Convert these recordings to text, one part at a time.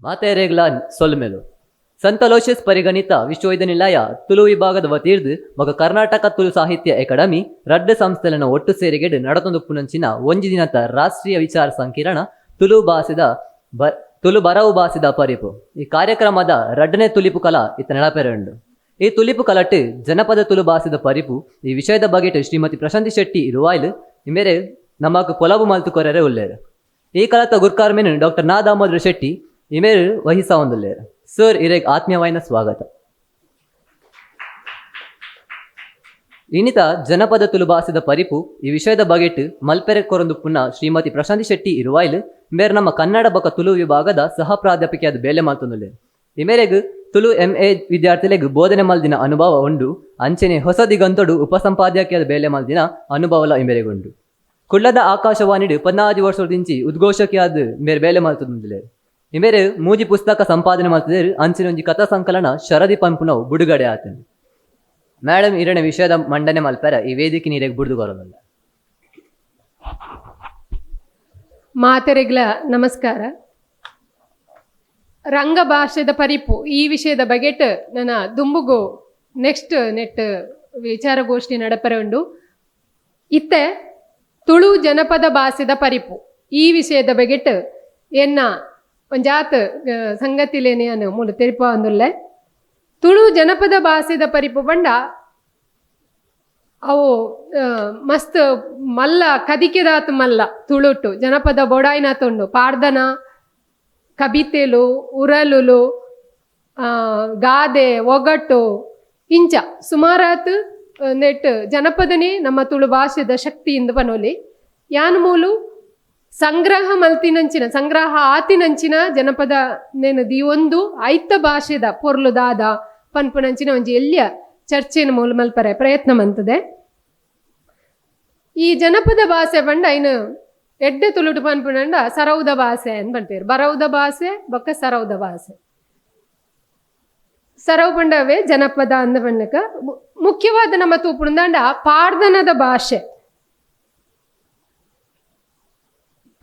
ಮಾತೆರೆಗ್ಲ ಸೊಲ್ಮೆಲು ಸಂತ ಲೋಷಿಯಸ್ ಪರಿಗಣಿತ ವಿಶ್ವವಿದ್ಯಾನಿಲಯ ತುಳು ವಿಭಾಗದ ವತಿರ್ದು ಮಗ ಕರ್ನಾಟಕ ತುಳು ಸಾಹಿತ್ಯ ಅಕಾಡೆಮಿ ರಡ್ಡು ಸಂಸ್ಥೆలను ಒಟ್ಟು ಸೇರಿಗೆಡು ನಡತೊಂದುಪ್ಪುನಂಚಿನ ಒಂಜಿ ದಿನದ ರಾಷ್ಟ್ರೀಯ ವಿಚಾರ ಸಂಕಿರಣ ತುಳು ಬರವು ಬಾಸಿದ ಪರಿಪು. ಈ ಕಾರ್ಯಕ್ರಮದ ರಡ್ಡನೇ ತುಲಿಪು ಕಲಾ ಇತ್ತ ನೆಳಪೆರಂಡು. ಈ ತುಲಿಪು ಕಲಟ್ಟು ಜನಪದ ತುಳು ಬಾಸಿದ ಪರಿಪು ಈ ವಿಷಯದ ಬಗೆಟ್ ಶ್ರೀಮತಿ ಪ್ರಶಾಂತಿ ಶೆಟ್ಟಿ ಇರುವಾಯ್ಲು ಇಮೇರೆ ನಮಕ್ ಪೊಲವು ಮಲ್ತು ಕೊರರೆ ಉಲ್ಲೇರು. ಈ ಕಲತ ಗುರ್ಕಾರ್ಮೆನು ಡಾಕ್ಟರ್ ನಾ ದಾಮೋದರ ಶೆಟ್ಟಿ ಇಮೇರು ವಹಿಸಾ ಒಂದುಲ್ಲೇರು. ಸರ್ ಇರೆಗ್ ಆತ್ಮೀಯವಾಯಿನ ಸ್ವಾಗತ. ಇನ್ನಿತ ಜನಪದ ತುಳು ಬಾಸಿದ ಪರಿಪು ಈ ವಿಷಯದ ಬಗೆಟ್ ಮಲ್ಪೆರೆ ಕೊರೊಂದು ಪುನ್ನ ಶ್ರೀಮತಿ ಪ್ರಶಾಂತಿ ಶೆಟ್ಟಿ ಇರುವಾಯ್ಲು ಇಮೇರೆ ನಮ್ಮ ಕನ್ನಡ ಬೊಕ ತುಳು ವಿಭಾಗದ ಸಹ ಪ್ರಾಧ್ಯಾಪಕಿಯಾದ ಬೇಲೆ ಮಾಲ್ತೊಂದುಲ್ಲೇರು. ಇಮೇರೆಗ್ ತುಳು MA ವಿದ್ಯಾರ್ಥಿಲೆಗ್ ಬೋಧನೆ ಮಲ್ದಿನ ಅನುಭವ ಉಂಡು. ಅಂಚನೆ ಹೊಸ ದಿಗಂತೊಡು ಉಪಸಂಪಾದ್ಯಕಿಯಾದ ಬೇಲೆ ಮಲ್ದಿನ ಅನುಭವಲ ಇಮೇರೆಗುಂಡು. ಕುಳ್ಳದ ಆಕಾಶವಾಣಿಡು 14 ವರ್ಷದಿಂಚಿ ಉದ್ಘೋಷಕಿಯಾದ ಮೇರೆ ಬೇಲೆ ಮಲ್ತೊಂದುಲ್ಲೇರು. ಇಮೇರೆ ಮೂಜಿ ಪುಸ್ತಕ ಸಂಪಾದನೆ ಮಾಡ್ತಿದ್ದೇರು. ಅಂಚಿನ ಒಂಜಿ ಕಥಾ ಸಂಕಲನ ಶರದಿ ಪಂಪುನವು ಬಿಡುಗಡೆ ಆತನು. ಮೇಡಮ್ ಇರಣ ವಿಷಯದ ಮಂಡನೆ ಮಲ್ಪೆರ ಈ ವೇದಿಕೆ ನೀರಿಗೆ ಬಿಡುದು ಕೊರೋದಿಲ್ಲ. ಮಾತೆರೆಗ್ಲ ನಮಸ್ಕಾರ. ರಂಗ ಭಾಷೆದ ಪರಿಪು ಈ ವಿಷಯದ ಬಗೆಟ್ ನನ್ನ ದುಂಬುಗು ನೆಕ್ಸ್ಟ್ ವಿಚಾರಗೋಷ್ಠಿ ನಡಪರೆ ಉಂಡು. ಇತ್ತೆ ತುಳು ಜನಪದ ಭಾಷೆದ ಪರಿಪು ಈ ವಿಷಯದ ಬಗೆಟ್ ಎನ್ನ ಒಂಜಾತ್ ಸಂಗತಿಲೇನೆಯನ್ನು ಮೂಲ ತೆರಿಪ ಒಂದುಲ್ಲೆ. ತುಳು ಜನಪದ ಭಾಷೆದ ಪರಿಪು ಬಂಡ ಅವು ಮಸ್ತ್ ಮಲ್ಲ ಕದಿಕೆದಾತ್ ಮಲ್ಲ ತುಳುಟು ಜನಪದ ಬೊಡಾಯಿನ ತೊಂಡು ಪಾಡ್ದನ ಕಬಿತೆಲು ಉರಲುಲು ಗಾದೆ ಒಗಟು ಇಂಚ ಸುಮಾರಾತ್ ನೆಟ್ ಜನಪದನೇ ನಮ್ಮ ತುಳು ಭಾಷೆದ ಶಕ್ತಿಯಿಂದ ಬನೋಲಿ. ಯಾನ್ ಮೂಲು ಸಂಗ್ರಹ ಮಲ್ತಿನಂಚಿನ ಸಂಗ್ರಹ ಆತಿನಂಚಿನ ಜನಪದ ನೆನದಿ ಒಂದು ಐತ ಭಾಷೆದ ಪೊರ್ಲುದಾದ ಪನ್ಪುನಂಚಿನ ಒಂಜಿ ಎಲ್ಲಿಯ ಚರ್ಚೆನ ಮೂಲ ಮಲ್ಪರೆ ಪ್ರಯತ್ನ ಮಂತದೆ. ಈ ಜನಪದ ಭಾಷೆ ಬಂಡ ಇನ್ನು ಎಡ್ಡೆ ತುಳುಟು ಪನ್ಪುನಂಡ ಸರೌದ ಭಾಷೆ ಅಂತ ಬಂತೇರು. ಬರೌದ ಭಾಷೆ ಬೊಕ್ಕ ಸರೌದ ಭಾಷೆ. ಸರವು ಬಂಡವೇ ಜನಪದ ಅಂದ ಬಣ್ಣಕ ಮುಖ್ಯವಾದ ನಮ್ಮ ತೂಪುಣಂದ ಪಾಡ್ದನದ ಭಾಷೆ.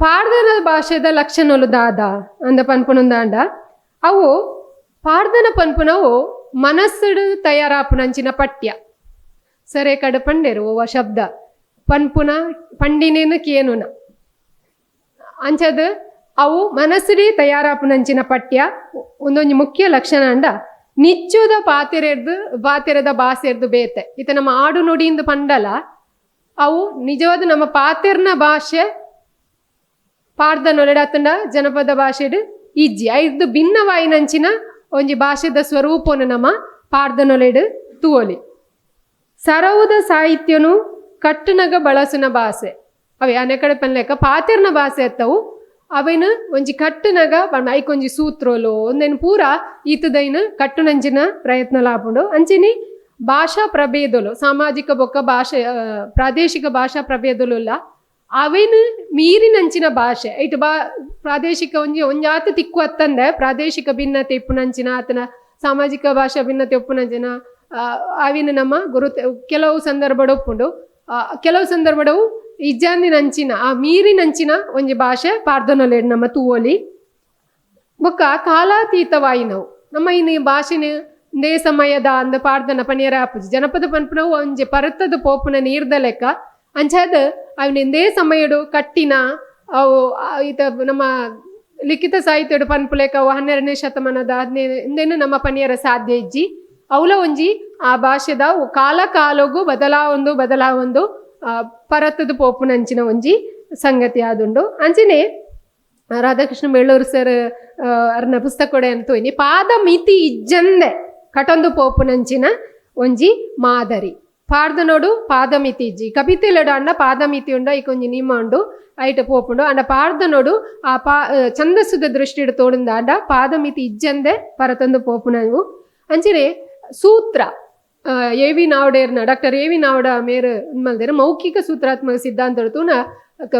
ಪಾಡ್ದನದ ಭಾಷೆದ ಲಕ್ಷಣಲು ದಾದ ಅಂದ ಪನ್ಪುಣಂದಾಂಡ ಅವು ಪಾಡ್ದನ ಪನ್ಪುನವು ಮನಸ್ಸುಡು ತಯಾರಾಪುನಂಚಿನ ಪಠ್ಯ ಸರೆ ಕಡೆ ಪಂಡೇರು ಓವ ಶಬ್ದ ಪನ್ಪುನ ಪಂಡಿನೇನು ಕೇನುನ ಅಂಚದು ಅವು ಮನಸ್ಸುಡಿ ತಯಾರಾಪುನಂಚಿನ ಪಠ್ಯ ಒಂದೊಂದು ಮುಖ್ಯ ಲಕ್ಷಣ ಅಂಡ ನಿಚ್ಚುದ ಪಾತೆರದ ಭಾಷೆರ್ದು ಬೇತೆ ಇತ ನಮ್ಮ ಆಡು ನುಡಿಯಿಂದ ಪಂಡಲ ಅವು ನಿಜವಾದ ನಮ್ಮ ಪಾತೆರ್ನ ಭಾಷೆ ಪಾಡ್ದ ನೊಲೆಡತ್ತಂಡ ಜನಪದ ಭಾಷೆಡು ಇಜ್ಜಿ ಐದು ಭಿನ್ನವಾಯಿನಂಚಿನ ಒಂಜಿ ಭಾಷೆದ ಸ್ವರೂಪನು ನಮ್ಮ ಪಾಡ್ದ ನೊಲೆಡು ತೂವೊಲಿ. ಸರೌದ ಸಾಹಿತ್ಯನು ಕಟ್ಟುನಗ ಬಳಸುನ ಭಾಷೆ ಅವೆ ಅನೆಕಡೆ ಪನ್ಲೆಕ್ಕ ಪಾತೆರ್ನ ಭಾಷೆ ಎತ್ತವು ಅವೇನು ಒಂಜಿ ಕಟ್ಟುನಗ ಐಕೊಂಜಿ ಸೂತ್ರೋಲು ಒಂದೇನು ಪೂರ ಈತದೈನು ಕಟ್ಟುನಂಚಿನ ಪ್ರಯತ್ನ ಲಾಪುಂಡು. ಅಂಚಿನಿ ಭಾಷಾ ಪ್ರಭೇದಲು ಸಾಮಾಜಿಕ ಬೊಕ್ಕ ಭಾಷೆ ಪ್ರಾದೇಶಿಕ ಭಾಷಾ ಪ್ರಭೇದಲು ಇಲ್ಲ ಅವೇನು ಮೀರಿನಂಚಿನ ಭಾಷೆ ಐಟು ಪ್ರಾದೇಶಿಕ ಒಂಜಾತ ತಿಕ್ಕು ಅತ್ತಂದೆ ಪ್ರಾದೇಶಿಕ ಭಿನ್ನತೆ ಇಪ್ಪುನಂಚಿನ ಆತನ ಸಾಮಾಜಿಕ ಭಾಷಾ ಭಿನ್ನತೆ ಒಪ್ಪುನಂಚಿನ ಅವಿನ ನಮ್ಮ ಕೆಲವು ಸಂದರ್ಭಡು ಒಪ್ಪುಂಡು. ಕೆಲವು ಸಂದರ್ಭಡವು ಇಜ್ಜಾಂದಿನಂಚಿನ ಆ ಮೀರಿನಂಚಿನ ಒಂಜಿ ಭಾಷೆ ಪಾಡ್ದನೊಲೆಡ್ ನಮ್ಮ ತೂವೊಲಿ. ಬೊಕ್ಕ ಕಾಲಾತೀತವಾಯಿನವು ನಮ್ಮ ಇನ್ನು ಭಾಷೆನ ದೇ ಸಮಯದ ಅಂದ ಪಾಡ್ದನ ಪನಿಯರ ಆಪುಜಿ ಜನಪದ ಪನ್ಪುನವು ಒಂಜಿ ಪರತದ ಪೋಪುನ ನೀರ್ದ ಲೆಕ್ಕ ಅಂಚಾದ ಅವನಿಂದೇ ಸಮಯಡು ಕಟ್ಟಿನ ಅವು ಈತ ನಮ್ಮ ಲಿಖಿತ ಸಾಹಿತ್ಯಡು ಪನ್ಪುಲೇಕ ಅವು 12ನೇ ಶತಮಾನದ 15ನೇನು ನಮ್ಮ ಪನಿಯರ ಸಾಧ್ಯ ಇಜ್ಜಿ ಅವಲ ಒಂಜಿ ಆ ಭಾಷೆದ ಕಾಲಗೂ ಬದಲಾವೊಂದು ಪರತದ ಪೋಪುನಂಚಿನ ಒಂಜಿ ಸಂಗತಿ ಆದುಂಡು. ಅಂಚನೆ ರಾಧಾಕೃಷ್ಣ ಬೆಳ್ಳೂರು ಸರ್ ಅರ್ನ ಪುಸ್ತಕ ಕೊಡೆ ಅಂತೋಯ್ನಿ ಪಾದ ಮಿತಿ ಇಜ್ಜಂದೆ ಕಟೊಂದು ಪೋಪುನಂಚಿನ ಒಂಜಿ ಮಾದರಿ ಪಾಡ್ದನೋಡು ಪಾದಮಿತಿ ಇಜ್ಜಿ ಕಪಿತೆಲೆಡು ಅಂಡ ಪಾದಮಿತಿ ಉಂಡ ಈಕೊಂಜಿ ನಿಯಮ ಉಂಡು ಐಟ ಪೋಪುಂಡು ಅಂಡ ಪಾಡ್ದನೋಡು ಆ ಛಂದಸ್ಸುದ ದೃಷ್ಟಿಡು ತೋಡಿಂದ ಅಂಡ ಪಾದಮಿತಿ ಇಜ್ಜಂದೆ ಪರತೊಂದು ಪೋಪುನವು. ಅಂಚನೆ ಸೂತ್ರ ಎ.ವಿ. ನಾವಡೇರ್ನ ಡಾಕ್ಟರ್ ಎ.ವಿ. ನಾವಡ ಮೇರು ಮಲ್ದೇರು ಮೌಖಿಕ ಸೂತ್ರಾತ್ಮಕ ಸಿದ್ಧಾಂತ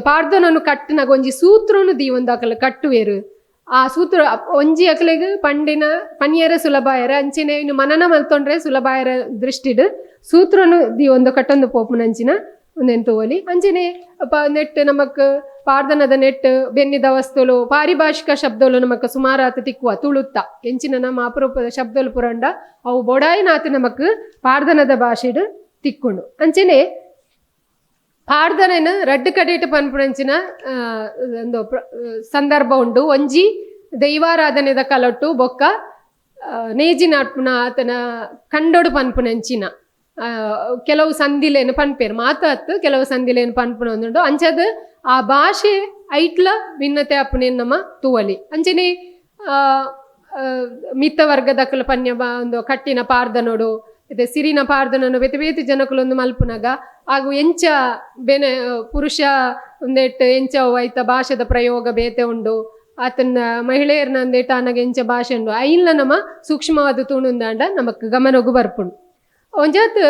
ಪಾಡ್ದನನ್ನು ಕಟ್ಟಿನಾಗ ಒಂಜಿ ಸೂತ್ರನು ದೀವೊಂದು ಅಕಲ ಕಟ್ಟುವೇರು ಆ ಸೂತ್ರ ಒಂಜಿ ಅಕಲೆಗ್ ಪನಿಯರ ಸುಲಭಾಯರ ಅಂಚಿನ ಇನ್ನು ಮನನ ಮಲ್ತೊಂಡ್ರೆ ಸುಲಭಾಯರ ದೃಷ್ಟಿಡು ಸೂತ್ರನು ದಿ ಒಂದು ಕಟ್ಟೊಂದು ಪೋಪುನಂಚಿನ ಒಂದೆಂಟು ಓಲಿ ಅಂಚಿನೆ ನೆಟ್ ನಮಕ್ ಪಾರ್ದನದ ನೆಟ್ ಬೆನ್ನಿದ ವಸ್ತುಲು ಪಾರಿಭಾಷಿಕ ಶಬ್ದಲು ನಮಕ್ ಸುಮಾರಾತ್ ತಿಕ್ಕುವ ತುಳುತ್ತ ಎಂಚಿನ ನಮ್ಮ ಅಪರೂಪದ ಶಬ್ದಲು ಪುರಂಡ ಅವು ಬೊಡಾಯಿನಾತ್ ನಮಕ್ ಪಾರ್ದನದ ಭಾಷೆಡ್ ತಿಕ್ಕುಂಡು ಅಂಚನೆ ಪಾಡ್ದನೆನ್ ರಡ್ಡ್ ಕಡೆಟ್ ಪನ್ಪುನಂಚಿನ ಒಂದು ಸಂದರ್ಭ ಉಂಡು. ಒಂಜಿ ದೈವಾರಾಧನೆದ ಕಲೊಟ್ಟು ಬೊಕ್ಕ ನೇಜಿನಾಟ್ಪುನ ಆತನ ಕಂಡೊಡು ಪನ್ಪುನಂಚಿನ ಕೆಲವು ಸಂದಿಲೇನು ಪನ್ಪೇರು ಮಾತಾತ್ ಕೆಲವು ಸಂದಿಲೇನು ಪನ್ಪುನ ಒಂದುಂಡು ಅಂಚದು ಆ ಭಾಷೆ ಐಟ್ಲ ಭಿನ್ನತೆ ಅಪ್ಪನೇನು ನಮ್ಮ ತೂವಲಿ ಅಂಚನೆ ಮಿತ್ತ ವರ್ಗದಕ್ಕಲು ಪನ್ಯ ಒಂದು ಕಟ್ಟಿನ ಪಾರ್ದನೋಡು ಇದೆ ಸಿರಿನ ಪಾರ್ದನನು ಬೇತೆ ಬೇತೆ ಜನಕಲೊಂದು ಮಲ್ಪುನಾಗ ಹಾಗೂ ಎಂಚ ಬೆನೆ ಪುರುಷ ಒಂದೇಟ್ ಎಂಚ ಐತ ಭಾಷೆದ ಪ್ರಯೋಗ ಬೇತೆ ಉಂಡು ಆತನ ಮಹಿಳೆಯರ್ನ ಒಂದೇಟ್ ಆನಾಗ ಎಂಚ ಭಾಷೆ ಉಂಡು ಐಲ್ಲ ನಮ್ಮ ಸೂಕ್ಷ್ಮವಾದ ತೂಣುಂದಾಂಡ ನಮಕ್ ಗಮನಗು ಬರ್ಪುಂಡು. ಒಂಜಾತ್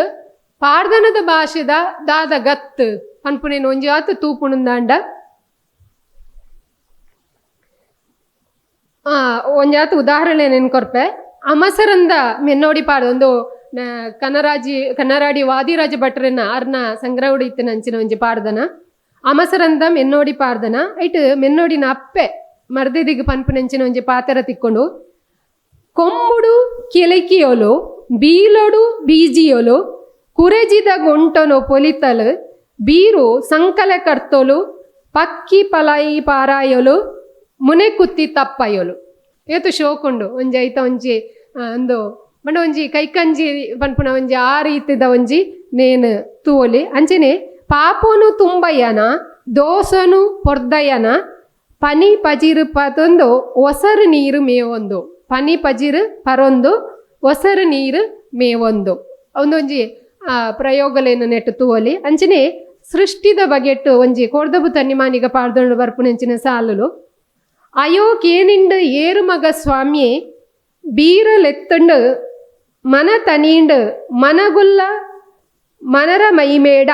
ಪಾರ್ದನದ ಭಾಷೆದ ದಾದ ಗತ್ ಪನ್ಪುನೇನು ಒಂಜಾತ್ ತೂಪುಣುಂದಾಂಡ ಒಂಜಾತ್ ಉದಾಹರಣೆ ನೆನ್ಕೊರ್ಪೆ ಅಮಸರಂದ ಮೆನ್ನೋಡಿ ಪಾಡ್ದ ಒಂದು ಕನ್ನರಾಡಿ ವಾದಿರಾಜ ಭಟ್ರನ ಅರ್ನ ಸಂಗ್ರಹ ಉಡಿತಿನ ಅಂಚಿನ ಒಂಜಿ ಪಾಡ್ದನ ಅಮಸರಂದ ಮೆನ್ನೋಡಿ ಪಾಡ್ದನ ಐಟ್ ಮೆನ್ನೋಡಿನ ಅಪ್ಪೆ ಮರ್ದಿದಿಗೆ ಪನ್ಪುನಂಚಿನ ಒಂಜಿ ಪಾತ್ರ ತಿಕ್ಕೊಂಡು ಕೊಂಬುಡು ಕಿಲಕಿಯೋಲು ಬೀಲೊಡು ಬೀಜಿಯೋಲು ಕುರೆಜಿದ ಗೊಂಟನು ಪೊಲಿತಲು ಬೀರು ಸಂಕಲೆ ಕರ್ತೋಲು ಪಕ್ಕಿ ಪಲಾಯಿ ಪಾರಾಯೋಲು ಮುನೆ ಕುತ್ತಿ ತಪ್ಪಯೋಲು ಏತು ಶೋಕುಂಡು ಒಂಜಿ ಐತ ಒಂಜಿ ಒಂದು ಬಂಡ ಒಂಜಿ ಕೈಕಂಜಿ ಪನ್ಪುನ ಒಂಜಿ ಆ ರೀತಿದ ಒಂಜಿ ನೇನು ತೂವಲಿ ಅಂಚನೆ ಪಾಪೋನು ತುಂಬಯ್ಯನ ದೋಸನು ಪೊರ್ದಯ್ಯನ ಪನಿ ಪಜಿರು ಪತೊಂದು ಒಸರು ನೀರು ಮೇವೊಂದು ಪನಿ ಪಜಿರು ಪರೊಂದು ಒಸರು ನೀರು ಮೇವೊಂದು ಒಂದೊಂಜಿ ಪ್ರಯೋಗಲೇನು ನೆಟ್ಟು ತೂವಲಿ ಅಂಚನೆ ಸೃಷ್ಟಿದ ಬಗೆಟ್ಟು ಒಂಜಿ ಕೊರ್ದಬು ತನ್ನಿಮಾನಿಗ ಪಾಡ್ದೊಂಡು ಬರ್ಪುನಂಚಿನ ಸಾಲುಲು ಅಯೋಕೇನಿಂಡು ಏರು ಮಗ ಸ್ವಾಮಿಯೇ ಬೀರಲೆತ್ತುಂಡು ಮನ ತನೀಂಡು ಮನಗುಲ್ಲ ಮನರ ಮೈಮೇಡ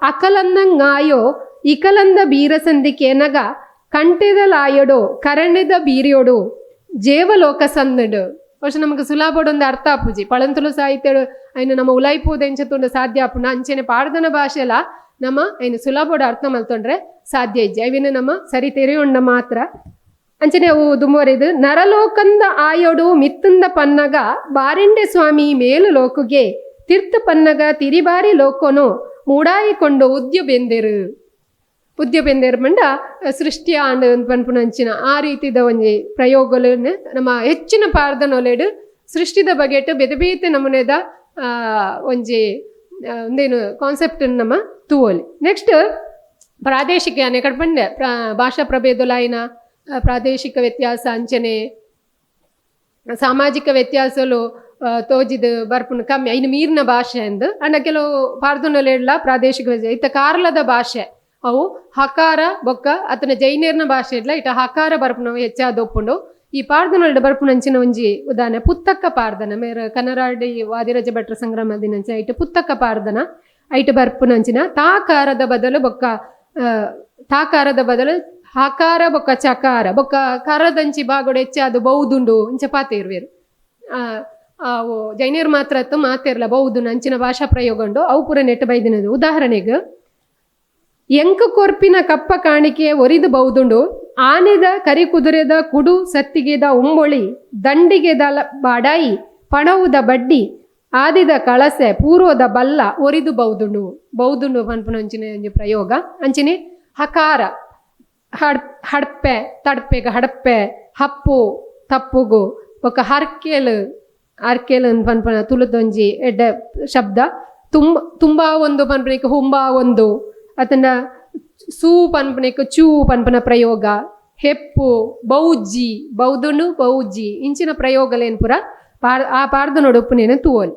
ಅಕಲಂದಂಗಾಯೋ ಇಕಲಂದ ಬೀರಸಂದಿಕೇನಗ ಕಂಟೆದಲಾಯೊಡು ಕರಣೆದ ಬೀರಿಯೋಡು ಜೇವಲೋಕ ಸಂದಡು പക്ഷെ നമുക്ക് സുലാഭോടൊന്ന് അർത്ഥ ആപ്പുജി പളന്തulu സാഹിത്യ അതിന് നമ്മ ഉലായിപ്പോതെಂಚತುಂಡು ಸಾಧ್ಯ ಆಪುಂಡು ಅಂಚೆನೆ ಪಾಡ್ದನ ಭಾಷೆಲ ನಮ್ಮ ಐನು ಸುಲಭೋಡ ಅರ್ಥ ಮಲ್ತೊಂಡ್ರೆ ಸಾಧ್ಯ ಇಜ್ಜಿ ಅವಿನ ನಮ್ಮ ಸರಿ ತೆರೆಯೊಂಡ ಮಾತ್ರ ಅಂಚನೆ ಅವು ದುಂಬುವರಿದು ನರಲೋಕಂದ ಆಯೋಡು ಮಿತ್ತಂದ ಪನ್ನಗ ಬಾರೆಂಡೆ ಸ್ವಾಮಿ ಮೇಲು ಲೋಕುಗೆ ತೀರ್ಥ ಪನ್ನಗ ತಿರಿಬಾರಿ ಲೋಕೋನು ಮೂಡಾಯಿಕೊಂಡು ಉದ್ಯ ಬೆಂದೇರು ಮಂಡ ಸೃಷ್ಟಿಯ ಆಂಡು ಪನ್ಪುನಂಚಿನ ಆ ರೀತಿದ ಒಂಜಿ ಪ್ರಯೋಗಗಳನ್ನು ನಮ್ಮ ಹೆಚ್ಚಿನ ಪಾರ್ದನೊಲೆಡು ಸೃಷ್ಟಿದ ಬಗೆಟ್ ಬೇತೆ ಬೇತೆ ನಮೂನೆದ ಒಂಜಿ ಒಂದೇನು ಕಾನ್ಸೆಪ್ಟ್ ನಮ್ಮ ತೂವಲಿ. ನೆಕ್ಸ್ಟ್ ಪ್ರಾದೇಶಿಕ ಅನೇಕಡೆ ಬಂಡೆ ಭಾಷಾ ಪ್ರಭೇದಲಾಯಿನ ಪ್ರಾದೇಶಿಕ ವ್ಯತ್ಯಾಸ ಅಂಚನೆ ಸಾಮಾಜಿಕ ವ್ಯತ್ಯಾಸಲು ತೋಜಿದ ಬರ್ಪುನ ಕಮ್ಮಿ ಐನು ಮೀರಿನ ಭಾಷೆ ಎಂದು ಅಂಡ ಕೆಲವು ಪಾರ್ದನೊಲೆಡ್ಲ ಪ್ರಾದೇಶಿಕ ಇತ್ತ ಕಾರಲದ ಭಾಷೆ ಅವು ಹಕಾರ ಬೊಕ್ಕ ಅತನ ಜೈನೇರ್ನ ಭಾಷೆ ಇಡ್ಲ ಇಟ ಹಕಾರ ಬರ್ಪುನವು ಹೆಚ್ಚಾದ ಒಪ್ಪುಂಡು ಈ ಪಾರ್ದನೊಲ್ಡ ಬರ್ಪುನಂಚಿನ ಒಂಜಿ ಉದಾಹರಣೆ ಪುತ್ತಕ್ಕ ಪಾರ್ದನ ಮೇರ ಕನ್ನರಾಡಿ ವಾದಿರಾಜ ಭಟ್ರ ಸಂಗ್ರಾಮ ದಿನಂಚ ಐಟ್ ಪುತ್ತಕ್ಕ ಪಾರ್ದನ ಐಟ್ ಬರ್ಪುನಂಚಿನ ತಾಕಾರದ ಬದಲು ಬೊಕ್ಕ ತಾಕಾರದ ಬದಲು ಹಕಾರ ಬೊಕ್ಕ ಚಕಾರ ಬೊಕ್ಕ ಕರದಂಚಿ ಬಾಗೋಡು ಹೆಚ್ಚಾದ ಬೌದುಂಡು ಇಂಚ ಪಾತೆ ಇರುವೆರು ಅವು ಜೈನೇರ್ ಮಾತ್ರ ಅತ್ತು ಮಾತಿರ್ಲ ಬೌದು ಅಂಚಿನ ಭಾಷಾ ಪ್ರಯೋಗ ಉಂಡು ಅವು ಪೂರ ನೆಟ್ಟು ಬೈದಿನದು. ಉದಾಹರಣೆಗೆ ಎಂಕು ಕೊರ್ಪಿನ ಕಪ್ಪ ಕಾಣಿಕೆ ಒರಿದು ಬೌದುಂಡು ಆನೆದ ಕರಿ ಕುದುರೆದ ಕುಡು ಸತ್ತಿಗೆದ ಉಂಬೊಳಿ ದಂಡಿಗೆದ ಬಾಡಾಯಿ ಪಣವುದ ಬಡ್ಡಿ ಆದಿದ ಕಳಸೆ ಪೂರ್ವದ ಬಲ್ಲ ಒರಿದು ಬೌದುಂಡು ಪನ್ಪುನಂಚಿನ ಒಂಜಿ ಪ್ರಯೋಗ ಅಂಚಿನೆ ಹಕಾರ ಹಡ್ಪೆ ತಡ್ಪೆಗ ಹಡಪ್ಪೆ ಹಪ್ಪು ತಪ್ಪುಗು ಬೊಕ್ಕ ಹರ್ಕೇಲು ಪನ್ಪನ ತುಳುದೊಂಜಿ ಎಡ್ಡ ಶಬ್ದ ತುಂಬಾ ಒಂದು ಪನ್ಪನಿಕ ಹುಂಬಾ ಒಂದು ಅತನ ಸೂ ಪನ್ಪನಿಕ ಚೂ ಪನ್ಪನ ಪ್ರಯೋಗ ಹೆಪ್ಪು ಬೌಜ್ಜಿ ಬೌದುಂಡು ಬೌಜ್ಜಿ ಇಂಚಿನ ಪ್ರಯೋಗಲೇನು ಪುರ ಆ ಪಾಡ್ದನೋಡು ಉಪ್ಪುನೇನು ತೂವೋಲಿ.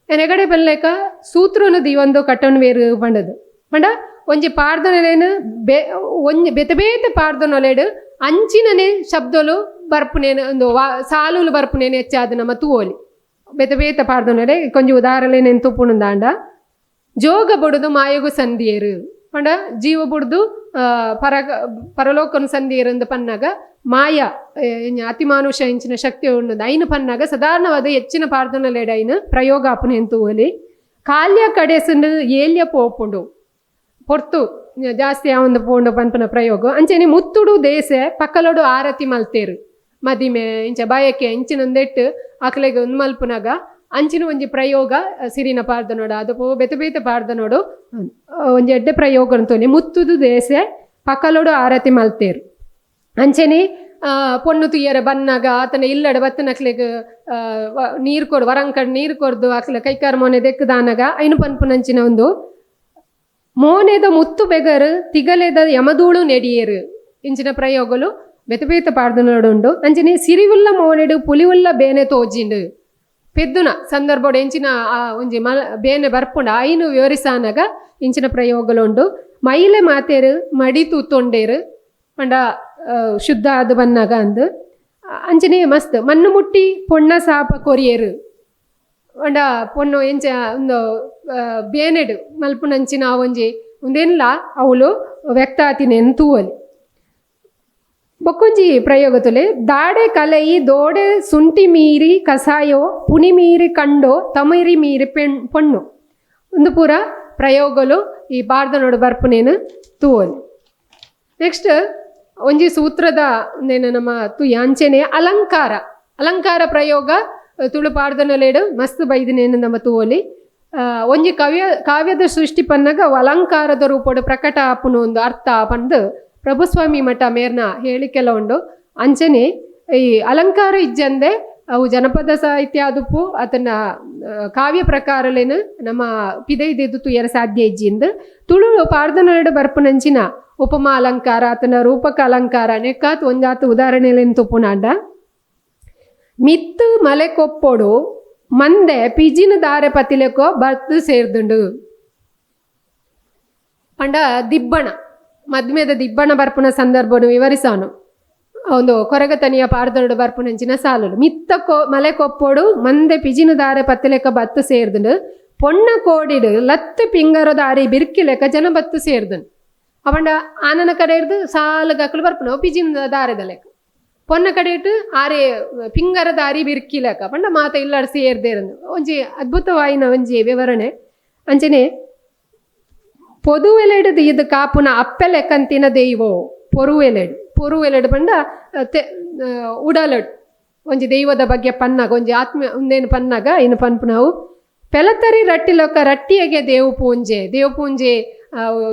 ಎನೆಗಡೆ ಬಲ್ಲೇಕ ಸೂತ್ರನು ದಿವಂದು ಕಟ್ಟೊಂಡು ವೇರು ಪಂಡದು ಪಂಡ ಒಂಜಿ ಪಾಡ್ದನೊಲೆನು ಒಂಜಿ ಬೇತೆ ಬೇತೆ ಪಾಡ್ದನೊಲೆಡು ಅಂಚಿನನೆ ಶಬ್ದಲು ಬರ್ಪುನೇನು ಒಂದು ಸಾಲುಲು ಬರ್ಪುನೇನು ಹೆಚ್ಚಾದ ನಮ್ಮ ತೂವೋಲಿ ಬೇತೆ ಬೇತೆ ಪಾಡ್ದನೊಲೆ ಕೊಂಚ ಉದಾಹರಣೆ ನೆನ್ತುಪ್ಪುಣು ದಾಂಡ ಜೋಗ ಬುಡುದು ಮಾಯಗು ಸಂಧಿಯರು ಪಂಡ ಜೀವ ಬುಡ್ದು ಪರಲೋಕನು ಸಂಧಿಯರು ಎಂದು ಪನ್ನಾಗ ಮಾಯ ಅತಿಮಾನುಷ ಇಂಚಿನ ಶಕ್ತಿ ಉಂಡು ಐನು ಪನ್ನಾಗ ಸಾಧಾರಣವಾದ ಹೆಚ್ಚಿನ ಪಾಡ್ದನೊಲೆಡ ಐನು ಪ್ರಯೋಗ ಆಪುನ ಎಂತುವಲಿ ಕಾಲ್ಯ ಕಡೆಸಂಡು ಏಲ್ಯ ಪೋಪುಂಡು ಪೊರ್ತು ಜಾಸ್ತಿ ಯಾವೊಂದು ಪೋಂಡು ಪನ್ಪುನ ಪ್ರಯೋಗ ಅಂಚೆನೆ ಮುತ್ತುಡು ದೇಸೆ ಪಕ್ಕಲೋಡು ಆರತಿ ಮಲ್ತೇರು ಮದಿಮೆ ಇಂಚ ಬಯಕೆ ಇಂಚಿನೊಂದೆಟ್ಟು ಅಕ್ಲೆಗೆ ಒಂದು ಮಲ್ಪುನಾಗ ಅಂಚಿನ ಒಂಜಿ ಪ್ರಯೋಗ ಸಿರಿನ ಪಾಡ್ದ ನೋಡ ಅದು ಬೆತ ಬೇತ ಪಾಡ್ದ ನೋಡು ಒಂಜಿ ಎಡ್ಡೆ ಪ್ರಯೋಗ ಅಂತೋನಿ ಮುತ್ತುದು ದೇಸೆ ಪಕ್ಕಲೋಡು ಆರತಿ ಮಲ್ತೇರು ಅಂಚೆನೆ ಪೊಣ್ಣು ತುಯ್ಯರ ಬನ್ನಾಗ ಆತನ ಇಲ್ಲಡ ಬತ್ತನ ಅಕ್ಲೆಗೆ ನೀರು ಕೊಡು ವರಂಕಡ್ ನೀರು ಕೊಡ್ದು ಅಕ್ಲೆ ಕೈಕಾರ ಮೊನೆ ದೆಕ್ಕದಾನಾಗ ಐನು ಪನ್ಪುನಂಚಿನ ಒಂದು ಮೋನೆದ ಮುತ್ತು ಬೆಗರು ತಿಗಲೆದ ಯಮದೂಳು ನೆಡಿಯೇರು ಇಂಚಿನ ಪ್ರಯೋಗಲು ಬೆತ ಬೇತ ಪಾಡ್ದು ನೋಡುಂಡು ಅಂಚನೆ ಸಿರಿವುಲ್ಲ ಮೋನೆಡು ಪುಲಿವುಲ್ಲ ಬೇನೆ ತೋಜಿಂಡು ಪೆದ್ದುನ ಸಂದರ್ಭಡು ಎಂಚಿನ ಒಂಜಿ ಬೇನೆ ಬರ್ಪುಂಡ ಐನು ವಿವರಿಸಾನಾಗ ಇಂಚಿನ ಪ್ರಯೋಗಲುಂಡು ಮೈಲೆ ಮಾತೇರು ಮಡಿ ತೂತೊಂಡೇರು ಪಂಡ ಶುದ್ಧ ಅದು ಬನ್ನಾಗ ಅಂದು ಅಂಚನೆ ಮಸ್ತ್ ಮಣ್ಣು ಮುಟ್ಟಿ ಪೊಣ್ಣ ಸಾಪ ಕೊರಿಯೇರು ಒಂಡ ಪೊಣ್ಣು ಎಂಚ ಒಂದು ಬೇನೆಡು ಮಲ್ಪುನಂಚಿನ ಒಂಜಿ ಒಂದೆಲ್ಲ ಅವಳು ವ್ಯಕ್ತಾತಿನೇನು ತೂವಲಿ ಬೊಕ್ಕೊಂಜಿ ಪ್ರಯೋಗತುಲೆ ದಾಡೆ ಕಲಯಿ ದೋಡೆ ಸುಂಟಿ ಮೀರಿ ಕಸಾಯೋ ಪುನಿ ಮೀರಿ ಕಂಡೋ ತಮಿರಿ ಮೀರಿ ಪೊಣ್ಣು ಒಂದು ಪೂರ ಪ್ರಯೋಗಲು ಈ ಬಾರ್ದನೋಡು ಬರ್ಪುನೇನು ತೂವಲಿ ನೆಕ್ಸ್ಟ್ ಒಂಜಿ ಸೂತ್ರದ ಒಂದೇನು ನಮ್ಮ ತುಯಿ ಅಂಚೆನೆ ಅಲಂಕಾರ ಪ್ರಯೋಗ ತುಳು ಪಾಡ್ದನಲೇಡು ಮಸ್ತ್ ಬೈದಿನೇನು ನಮ್ಮ ತೂವಲಿ ಒಂಜಿ ಕಾವ್ಯದ ಸೃಷ್ಟಿ ಪನ್ನಾಗ ಅವು ಅಲಂಕಾರದ ರೂಪಡು ಪ್ರಕಟ ಆಪುನ ಒಂದು ಅರ್ಥ ಪಂದು ಪ್ರಭುಸ್ವಾಮಿ ಮಠ ಮೇರ್ನ ಹೇಳಿಕೆಲ್ಲ ಉಂಡು ಅಂಚನೆ ಈ ಅಲಂಕಾರ ಇಜ್ಜಂದೆ ಅವು ಜನಪದ ಸಾಹಿತ್ಯ ಆದುಪ್ಪು ಅದನ್ನ ಕಾವ್ಯ ಪ್ರಕಾರಲೇನು ನಮ್ಮ ಪಿದೈದಿದ್ದು ತುಯರ ಸಾಧ್ಯ ಇಜ್ಜಿಂದು ತುಳು ಪಾಡ್ದನಲೇಡು ಬರ್ಪುನಂಚಿನ ಉಪಮಾ ಅಲಂಕಾರ ಆತನ ರೂಪಕ ಅಲಂಕಾರ ನೆಕ್ಕಾತ್ ಒಂದಾತು ಉದಾಹರಣೆಲೇನು ತುಪ್ಪುನಾಂಡ ಮಿತ್ತು ಮಲೆ ಕೊಪ್ಪೊಡು ಮಂದೆ ಪಿಜಿನ ದಾರೆ ಪತಿಲೆಕೋ ಬರ್ದು ಸೇರ್ದುಂಡು ಪಂಡ ದಿಬ್ಬಣ ಮದ್ಮೆದ ದಿಬ್ಬಣ ಬರ್ಪುನ ಸಂದರ್ಭನು ವಿವರಿಸಾನು ಒಂದು ಕೊರಗತನಿಯ ಪಾರ್ದೊಡು ಬರ್ಪುನಂಚಿನ ಸಾಲಲು ಮಿತ್ತ ಮಲೆ ಕೊಪ್ಪೊಡು ಮಂದೆ ಪಿಜಿನ ದಾರೆ ಪತ್ತಿಲೆಕ್ಕ ಬತ್ತು ಸೇರ್ದುಂಡು ಪೊಣ್ಣ ಕೋಡಿಡು ಲತ್ತು ಪಿಂಗರ ದಾರಿ ಬಿರ್ಕಿಲೆಕ್ಕ ಜನ ಬತ್ತು ಸೇರ್ದುಂಡು ಅವಂಡ ಆನನ ಕಡೆ ಹಿಡ್ದು ಸಾಲಗಕ್ಕಲು ಬರ್ಪುನ ಪಿಜಿನ ದಾರೆದ ಲೆಕ್ಕ ಪೊನ್ನ ಕಡೆ ಇಟ್ಟು ಆರೆ ಪಿಂಗರ ದಾರಿ ಬಿರ್ಕಿಲೆಕ್ಕ ಪಂಡ ಮಾತ ಇಲ್ಲಾಡ ಸೇರ್ದೇರಂದು ಒಂಜಿ ಅದ್ಭುತವಾಯಿನ ಒಂಜಿ ವಿವರಣೆ ಅಂಚನೆ ಪೊದುವೆಲೆಡು ಇದು ಕಾಪುನ ಅಪ್ಪೆಲೆಕ್ಕಂತಿನ ದೈವೋ ಪೊರುವೆಲೆಡು ಪಂಡ ಉಡಲಡು ಒಂಜಿ ದೈವದ ಬಗ್ಗೆ ಪನ್ನಾಗ ಒಂಜಿ ಆತ್ಮ ಒಂದೇನು ಪನ್ನಾಗ ಇನ್ನು ಪನ್ಪು ನಾವು ಪೆಲತರಿ ರಟ್ಟಿಲೊಕ್ಕ ರಟ್ಟಿಯಗೆ ದೇವು ಪೂಂಜೆ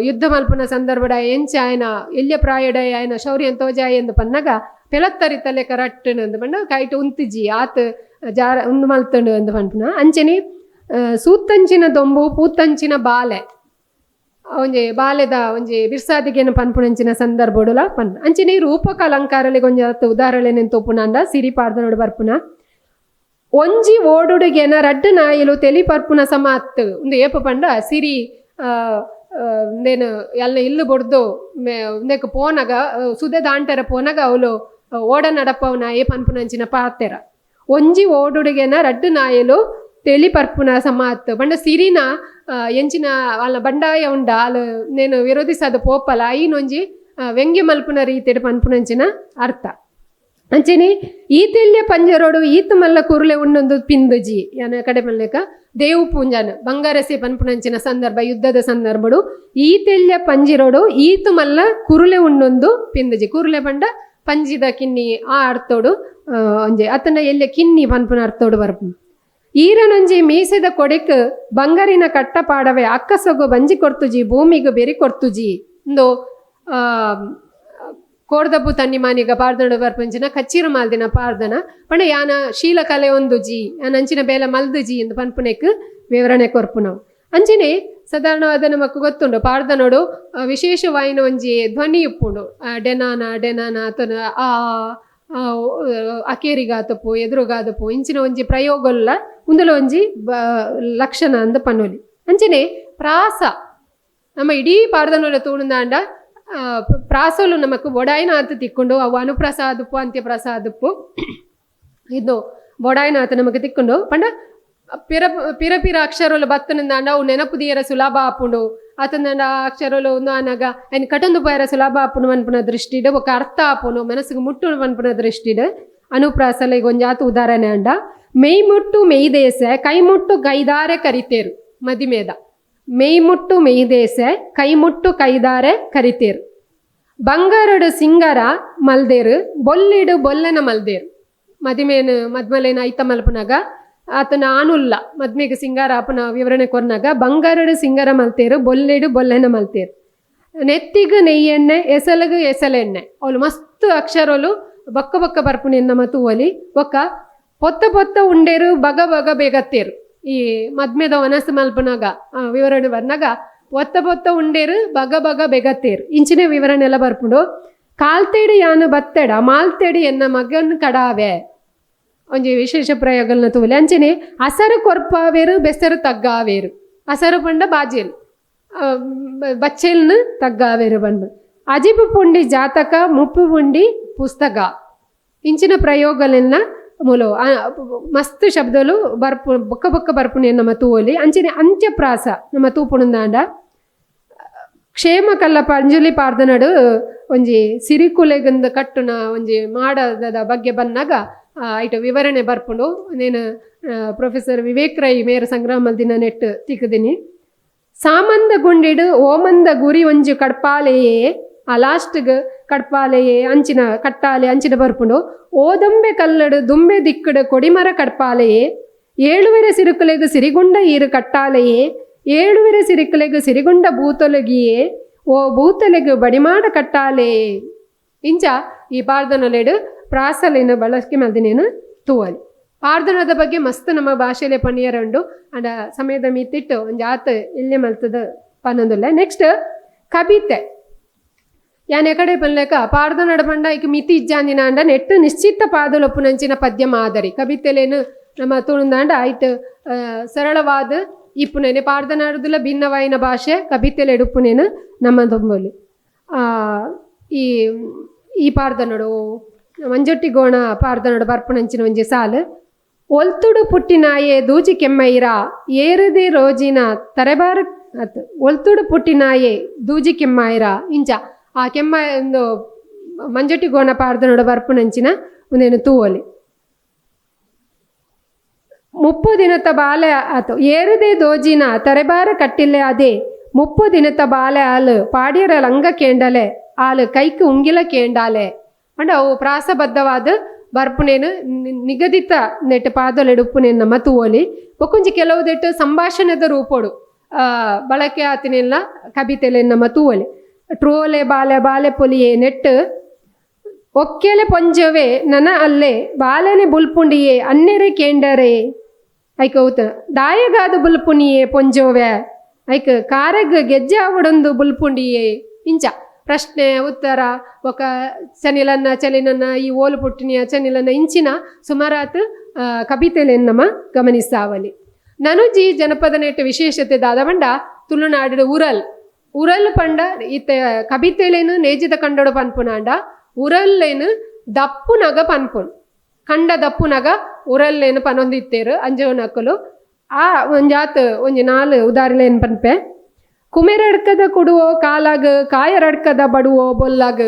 ಯುದ್ಧ ಮಲ್ಪನ ಸಂದರ್ಭಡ ಎಂಚ ಆಯ್ನ ಎಲ್ಯ ಪ್ರಾಯಡ ಆಯ್ನ ಶೌರ್ಯ ತೋಜಾಯ ಎಂದು ಪನ್ನಾಗ ಪೆಲತ್ತರಿ ತಲೆಕ ರಟ್ಟನು ಎಂದು ಪಂಡ ಕೈಟ್ ಉಂತಿಜಿ ಆತ ಜಾರ ಉಂದು ಮಲ್ತಂಡು ಎಂದು ಪನ್ಪುನ ಅಂಚನೆ ಸೂತ್ತಂಚಿನ ದೊಂಬು ಪೂತ್ತಂಚಿನ ಬಾಲೆ ಒಂಜಿ ಬಾಲೆದ ಒಂಜಿ ಬಿರ್ಸಾದಿಗೆನ ಪನ್ಪುನಂಚಿನ ಸಂದರ್ಭಡುಲ ಪನ್ ಅಂಚಿನ ರೂಪಕ ಅಲಂಕಾರಲಿ ಕೊಂಚ ಉದಾಹರಣೆ ತೋಪುನಾಂಡ ಸಿರಿ ಪಾಡ್ದನೋಡು ಬರ್ಪುನ ಒಂಜಿ ಓಡುಡುಗೆನ ರಡ್ಡು ನಾಯಿಲು ತೆಲಿ ಪರ್ಪುನ ಸಮಾತ್ ಒಂದು ಏಪ ಪಂಡ ಸಿರಿ ಇಂದೇನು ಎಲ್ಲ ಇಲ್ಲು ಬೊಡ್ದು ಇಂದಕ್ಕೆ ಪೋನಾಗ ಸುದೆ ದಾಂಟರ ಪೋನಾಗ ಅವಳು ಓಡ ನಡಪವ ನಾಯಿ ಪನ್ಪುನಂಚಿನ ಪಾತೆರ ಒಂಜಿ ಓಡುಡುಗೆನ ರಡ್ಡು ನಾಯಿಲು ತೆಲಿ ಪರ್ಪುನ ಸಮಾತ್ ಪಂಡ ಸಿರಿನ ಎಂಚಿನ వాళ్ళ ಬಂಡಾಯ ಉಂಡ వాళ్ళు నేను విరోధిసాదు పోపల ఐనొంజి వ్యంగ్య మల్పున రీతిడు పన్పునంచిన అర్థ ಅಂಚೆನೆ ಈತೆಲ್ಯ ಪಂಜರೋಡು ಈತ ಮಲ್ಲ ಕುರುಲೆ ಉಣ್ಣೊಂದು ಪಿಂದುಜಿ ಯಾನ ಕಡೆ ಮಲ್ಲೇಕ ದೇವು ಪೂಂಜಾನ ಬಂಗಾರಸೆ ಪನ್ಪುನಂಚಿನ ಸಂದರ್ಭ ಯುದ್ಧದ ಸಂದರ್ಭಡು ಈತೆಲ್ಯ ಪಂಜಿರೋಡು ಈತ ಮಲ್ಲ ಕುರುಲೆ ಉಣ್ಣೊಂದು ಪಿಂದುಜಿ ಕುರುಲೆ ಬಂಡ ಪಂಜಿದ ಕಿನ್ನಿ ಆ ಅರ್ಥೋಡು ಒಂಜೆ ಅತನ ಎಲ್ಯ ಕಿನ್ನಿ ಪನ್ಪುನ ಅರ್ಥೋಡು ಬರ್ಪು ಈರನೊಂಜಿ ಮೀಸೆದ ಕೊಡೆಕ್ ಬಂಗಾರಿನ ಕಟ್ಟ ಪಾಡವೆ ಅಕ್ಕಸೊಗು ಬಂಜಿ ಕೊರ್ತುಜಿ ಭೂಮಿಗೆ ಬೆರಿ ಕೊರ್ತುಜಿ ಇಂದು ಕೋಡ್ದಬ್ಬು ತನ್ನಿ ಮಾನಿಗ ಪಾರ್ದನ ಬರ್ಪಂಚಿನ ಕಚ್ಚಿರ ಮಾಲ್ದಿನ ಪಾರ್ದನ ಪಂಡ ಯಾನ ಶೀಲಕಲೆ ಒಂದುಜಿ ಯಾನ ಅಂಚಿನ ಬೇಲ ಮಲ್ದುಜಿ ಎಂದು ಪನ್ಪುನೆಕ್ ವಿವರಣೆ ಕೊರ್ಪು ನಾವು ಅಂಚಿನೆ ಸಾಧಾರಣವಾದ ನಮಕ್ ಗೊತ್ತುಂಡು ಪಾಡ್ದನೋಡು ವಿಶೇಷವಾಯಿನ ಒಂಜಿ ಧ್ವನಿ ಉಪ್ಪುಂಡು ಡೆನಾನ ಅಥವಾ ಅಕೇರಿಗಾತಪ್ಪು ಎದುರುಗಾದಪ್ಪು ಇಂಚಿನ ಒಂಜಿ ಪ್ರಯೋಗಲ್ಲ ಉಂದಲ ಒಂಜಿ ಲಕ್ಷಣ ಅಂದ ಪನ್ನೊಲಿ ಅಂಚನೆ ಪ್ರಾಸ ನಮ್ಮ ಇಡೀ ಪಾಡ್ದನೋಡ ತೂಣದಾಂಡ ಪ್ರಾಸಲು ನಮಕ್ ಬೊಡಾಯಿನಾಥ ತಿಕ್ಕೊಂಡು ಅವು ಅನುಪ್ರಸಾದಪ್ಪು ಅಂತ್ಯಪ್ರಸಾದಪ್ಪು ಇದು ಬೊಡಾಯಿನಾಥ ನಮಕ್ ತಿಕ್ಕೊಂಡು ಪಂಡ ಪಿರ ಅಕ್ಷರಲು ಬತ್ತನಂದಾಂಡ ಅವು ನೆನಪುದಿಯರ ಸುಲಭ ಆಪುಂಡು ಆತಂದ ಅಕ್ಷರಲು ಒಂದು ಅನಾಗ ఆయన ಕಟಂದು ಪೋಯರ ಸುಲಭ ಆಪುನು ಅನ್ಪುನ ದೃಷ್ಟಿಡ್ ఒక ಅರ್ಥ ಆಪುನು ಮನಸ್ಸಿಗೆ ಮುಟ್ಟು ಅನ್ಪುನ ದೃಷ್ಟಿಡ್ ಅನುಪ್ರಾಸಲ ಈಗ ಒಂಜಾತ ಉದಾಹರಣೆ ಅಂಡ ಮೇಯ್ ಮುಟ್ಟು ಮೇಯ್ದೇಸೆ ಕೈ ಮುಟ್ಟು ಗೈದಾರೆ ಕರಿತೇರು ಮದಿಮೇದ ಮೇಯ್ಮುಟ್ಟು ಮೇಯ್ದೇಸೆ ಕೈಮುಟ್ಟು ಕೈದಾರೆ ಕರಿತೇರು ಬಂಗಾರಡು ಸಿಂಗಾರ ಮಲ್ದೇರು ಬೊಲ್ಲಿಡು ಬೊಲ್ಲೆನ ಮಲ್ದೇರು ಮದಿಮೇನು ಮದ್ಮಲೇನ ಐತ ಮಲ್ಪನಾಗ ಆತನ ಆನುಲ್ಲ ಮದ್ಮೆಗೆ ಸಿಂಗಾರ ಆಪನ ವಿವರಣೆ ಕೊರ್ನಾಗ ಬಂಗಾರಡು ಸಿಂಗಾರ ಮಲ್ತೇರು ಬೊಲ್ಲಿಡು ಬೊಲ್ಲೆನ ಮಲ್ತೇರು ನೆತ್ತಿಗೆ ನೆಯ್ಯೆಣ್ಣೆ ಎಸಲಿಗೆ ಎಸಲೆಣ್ಣೆ ಅವಳು ಮಸ್ತ್ ಅಕ್ಷರಲು ಬಕ್ಕ ಬಕ್ಕ ಬರ್ಪುಣಿ ನಮ್ಮ ತೂವಲಿ ಒಕ್ಕ ಪೊತ್ತ ಪೊತ್ತ ಉಂಡೇರು ಬಗ ಬಗ ಬೇಗತ್ತೇರು ಈ ಮದ್ಮೆದ ವನಸ ಮಲ್ಪನಾಗ ವಿವರಣೆ ಬರ್ನಾಗ ಒತ್ತ ಪೊತ್ತ ಉಂಡೇರು ಬಗ ಬಗ ಬೆಗತ್ತೇರು ಇಂಚಿನ ವಿವರಣೆ ಎಲ್ಲ ಬರ್ಪುಂಡು ಕಾಲ್ತೇಡಿ ಯಾನು ಬತ್ತೆಡ ಮಾಲ್ತೇಡಿ ಎನ್ನ ಮಗನ್ ಕಡಾವೆ ಒಂಜಿ ವಿಶೇಷ ಪ್ರಯೋಗಲ್ನ ತೂವಲಿ ಅಂಚನೆ ಅಸರು ಕೊರ್ಪಾವೇರು ಬೆಸರು ತಗ್ಗಾವೇರು ಅಸರು ಪಂಡ ಬಾಜೇಲು ಬಚ್ಚೆಲ್ನ ತಗ್ಗಾವೇರು ಬಂದು ಅಜಿಬು ಪುಂಡಿ ಜಾತಕ ಮುಪ್ಪು ಪುಂಡಿ ಪುಸ್ತಕ ಇಂಚಿನ ಪ್ರಯೋಗಲೆಲ್ಲ ಮೂಲ ಮಸ್ತ್ ಶಬ್ದಲು ಬರ್ಪು ಬೊಕ್ಕ ಬೊಕ್ಕ ಬರ್ಪುಣಿ ನಮ್ಮ ತೂವಲಿ ಅಂಚಿನ ಅಂತ್ಯಪ್ರಾಸ ನಮ್ಮ ತೂಪುಣಂದಾಂಡ ಕ್ಷೇಮ ಕಲ್ಲ ಪಂಜುಲಿ ಪಾರ್ದನಡು ಒಂಜಿ ಸಿರಿಕುಲೆಗಂದ ಕಟ್ಟುನ ಒಂಜಿ ಮಾಡದ ಬಗ್ಗೆ ಬಂದಾಗ ಐಟ ವಿವರಣೆ ಬರ್ಪುಂಡು ನೇನು ಪ್ರೊಫೆಸರ್ ವಿವೇಕ್ ರೈ ಮೇರ ಸಂಗ್ರಾಮ ದಿನ ನೆಟ್ಟು ತಿಕ್ಕದಿನಿ ಸಾಮಂದ ಗುಂಡಿಡು ಓಮಂದ ಗುರಿ ಒಂಜು ಕಡ್ಪಾಲೆಯೇ ಆ ಲಾಸ್ಟ್ಗೆ ಕಡ್ಪಾಲೆಯೇ ಅಂಚಿನ ಕಟ್ಟಾಲೆ ಅಂಚಿನ ಬರ್ಪುಂಡು ಓದಂಬೆ ಕಲ್ಲಡು ದುಂಬೆ ದಿಕ್ಕಡು ಕೊಡಿಮರ ಕಡ್ಪಾಲೆಯೇ ಏಳುವೆರೆ ಸಿರುಕುಲೆಗು ಸಿರಿಗುಂಡ ಈರು ಕಟ್ಟಾಲೆಯೇ ಏಳುವೆರೆ ಸಿರಿಕುಲೆಗು ಸಿರಿಗುಂಡ ಬೂತೊಲಗಿಯೇ ಓ ಬೂತಲೆಗು ಬಡಿಮಾಡ ಕಟ್ಟಾಲೆ ಇಂಚ ಈ ಪಾರ್ದನಲೆಡು ಪ್ರಾಸಲಿನ ಬಳಕೆ ಮಲ್ದಿನೇನು ತೂವಲಿ ಪಾರ್ದನದ ಬಗ್ಗೆ ಮಸ್ತ್ ನಮ್ಮ ಭಾಷೆಲೆ ಪಣಿಯರಂಡು ಅಂಡ ಸಮಯದ ಮೀತಿಟ್ಟು ಒಂದು ಆತ ಇಲ್ಲೇ ಮಲ್ತದ ಪನ್ನೊಂದುಲ್ಲ ನೆಕ್ಸ್ಟ್ ಕವಿತೆ ಯಾನೆ ಕಡೆ ಪನ್ಲೇಕ ಪಾರ್ದನಡ ಪಂಡ ಈಗ ಮಿತಿ ಇಜ್ಜಾಂದಿನ ಅಂಡ ನೆಟ್ಟು ನಿಶ್ಚಿತ ಪಾದಲೊಪ್ಪುನಂಚಿನ ಪದ್ಯ ಮಾದರಿ ಕವಿತೆಲೇನು ನಮ್ಮ ತುಳುಂದಾಂಡ ಆಯ್ತು ಸರಳವಾದ ಇಪ್ಪುನೇನೆ ಪಾರ್ದನಾಡುದಿಲ್ಲ ಭಿನ್ನವಾಯಿನ ಭಾಷೆ ಕವಿತೆಲೆ ಎಡುಪ್ಪುನೇನು ನಮ್ಮ ದೊಂಬಲಿ ಈ ಪಾರ್ದನಡು ಮಂಜೊಟ್ಟಿ ಗೋಣ ಪಾರ್ದನಡು ಬರ್ಪುನಂಚಿನ ಒಂಜಿ ಸಾಲು ಒಲ್ತುಡು ಪುಟ್ಟಿನಾಯೆ ದೂಜಿ ಕೆಮ್ಮೈರ ಏರದೆ ರೋಜಿನ ತರೆಬಾರ ಅತ್ ಒಲ್ತುಡು ಪುಟ್ಟಿನಾಯೆ ದೂಜಿ ಕೆಮ್ಮಾಯಿರ ಇಂಚ ಆ ಕೆಮ್ಮ ಒಂದು ಮಂಜೊಟ್ಟಿ ಗೋಣ ಪಾರ್ದನಡು ಬರ್ಪುನಂಚಿನ ಒಂದೇನು ತೂವಲಿ ಮುಪ್ಪು ದಿನತ ಬಾಲೆ ಆತು ಏರದೆ ದೋಜಿನ ತರೆಬಾರ ಕಟ್ಟಿಲ್ಲೆ ಅದೇ ಮುಪ್ಪು ದಿನತ ಬಾಲೆ ಆಲು ಪಾಡ್ಯರ ಲಂಗ ಕೇಂಡಲೆ ಆಲು ಕೈಕು ಉಂಗಿಲ ಕೇಂಡಾಲೆ ಅಂಡ ಅವು ಪ್ರಾಸಬದ್ಧವಾದ ಬರ್ಪುನೇನು ನಿಗದಿತ ನೆಟ್ಟು ಪಾದಲೆಡುಪ್ಪುನೇನು ನಮ್ಮ ತೂವಲಿ ಬೊಕೊಂಜಿ ಕೆಲವುದೆಟ್ಟು ಸಂಭಾಷಣೆದ ರೂಪೋಡು ಬಳಕೆ ಆತಿನೆಲ್ಲ ಕವಿತೆಲೆ ನಮ್ಮ ತೂವಲಿ ಟ್ರೋಲೆ ಬಾಲೆ ಬಾಲೆ ಪೊಲಿಯೇ ನೆಟ್ಟು ಒಕ್ಕೆಲೆ ಪೊಂಜವೇ ನನ ಅಲ್ಲೇ ಬಾಲೆನೆ ಬುಲ್ಪುಂಡಿಯೇ ಅನ್ನೆರೆ ಕೇಂಡರೆ ಐಕ ಊತ ದಾಯಗಾದ ಬುಲ್ಪುಣಿಯೇ ಪೊಂಜೋವೆ ಐಕ ಕಾರೆಗ್ ಗೆಜ್ಜೆ ಆವಡೊಂದು ಬುಲ್ಪುಂಡಿಯೇ ಇಂಚ ಪ್ರಶ್ನೆ ಉತ್ತರ ఒక ಚನಿಲನ್ನ ಚಲಿನನ್ನ ಈ ಓಲು ಪುಟ್ಟಿನಿಯ ಚನಿಲನ್ನ ಇಂಚಿನ ಸುಮಾರಾತ್ ಕವಿತೆಲೆನ್ ನಮ್ಮ ಗಮನಿಸಾವಲಿ ನನುಜಿ ಜನಪದ ನೆಟ್ಟು ವಿಶೇಷತೆ ದಾದವಂಡ ತುಳುನಾಡು ಉರಲ್ ಪಂಡ ಈತ ಕವಿತೆಲೇನು ನೇಜಿದ ಕಂಡಡು ಪನ್ಪುನಾಂಡ ಉರಲ್ಲೇನು ದಪ್ಪು ನಗ ಪನ್ಪುನ್ ಕಂಡ ದಪ್ಪು ನಗ ಉರಲ್ಲೇನು ಪನೊಂದಿತ್ತೇರು ಅಂಜವನಕ್ಕಲು ಆ ಒಂಜಾತ್ ಒಂಜಿ ನಾಲ್ ಉದಾರಿಲೇನು ಪನ್ಪೆ ಕುಮೆರಡ್ಕದ ಕುಡುವೋ ಕಾಲಾಗ ಕಾಯರಡ್ಕದ ಬಡುವೋ ಬೊಲ್ಲಾಗ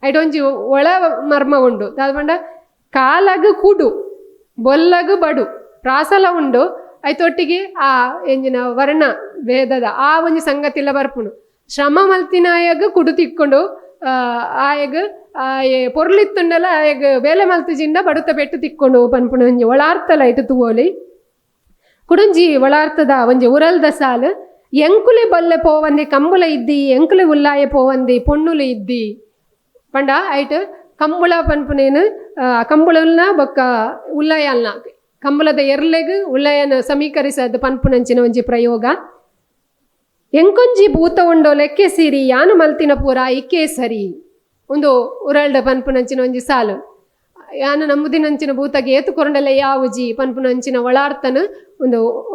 ಐಟೊಂಜಿ ಒಳ ಮರ್ಮ ಉಂಡು ದಾದ ಕಾಲಾಗ ಕುಡು ಬೊಲ್ಲಾಗ ಬಡು ಪ್ರಾಸಲ ಉಂಡು ಐತೊಟ್ಟಿಗೆ ಆ ಎಂಜಿನ ವರ್ಣ ಭೇದದ ಆ ಒಂಜಿ ಸಂಗತಿಲ್ಲ ಬರ್ಪುಣು ಶ್ರಮ ಮಲ್ತಿನಾಯಾಗ ಕುಡು ತಿಕ್ಕೊಂಡು ಆಯಗ ಪೊರ್ಲಿತ್ತುಂಡಲ ಆಯಗ ಬೇಲೆ ಮಲ್ತಿಜಿಂದ ಬಡುತ್ತ ಬೆಟ್ಟು ತಿಕ್ಕೊಂಡು ಪನ್ಪುಣ ಒಂಜಿ ಒಳಾರ್ತಲ ಐಟು ತೂವೋಲಿ ಕುಡುಂಜಿ ಒಳಾರ್ತದ ಒಂಜಿ ಉರಲ್ದ ಸಾಲು ಎಂಕುಲೆ ಬಲ್ಲೆ ಪೋವಂದಿ ಕಂಬುಲ ಇದ್ದಿ ಎಂಕುಲೆ ಉಲ್ಲಾಯ ಪೋವಂದಿ ಪೊಣ್ಣುಲು ಇದ್ದಿ ಪಂಡ ಐಟ್ ಕಂಬುಳ ಪನ್ಪುನೇನು ಕಂಬುಳಲ್ನ ಬೊಕ್ಕ ಉಲ್ಲಾಯ ಅಲ್ನ ಕಂಬುಲದ ಎರ್ಲೆಗ್ ಉಲ್ಲಾಯನ ಸಮೀಕರಿಸದ ಪನ್ಪುನಂಚಿನ ಒಂಜಿ ಪ್ರಯೋಗ ಎಂಕೊಂಜಿ ಭೂತ ಉಂಡೋ ಲೆಕ್ಕೆ ಸಿರಿ ಯಾನು ಮಲ್ತಿನ ಪೂರ ಇಕ್ಕೆ ಸರಿ ಒಂದು ಉರಳ್ಡ ಪನ್ಪುನಂಚಿನ ಒಂಜಿ ಸಾಲು ಯಾನು ನಮ್ಮದಿನಂಚಿನ ಭೂತಗೆ ಏತು ಕೊರಂಡಲ್ಲ ಯಾವುಜಿ ಪನ್ಪುನಂಚಿನ ಒಳಾರ್ತನ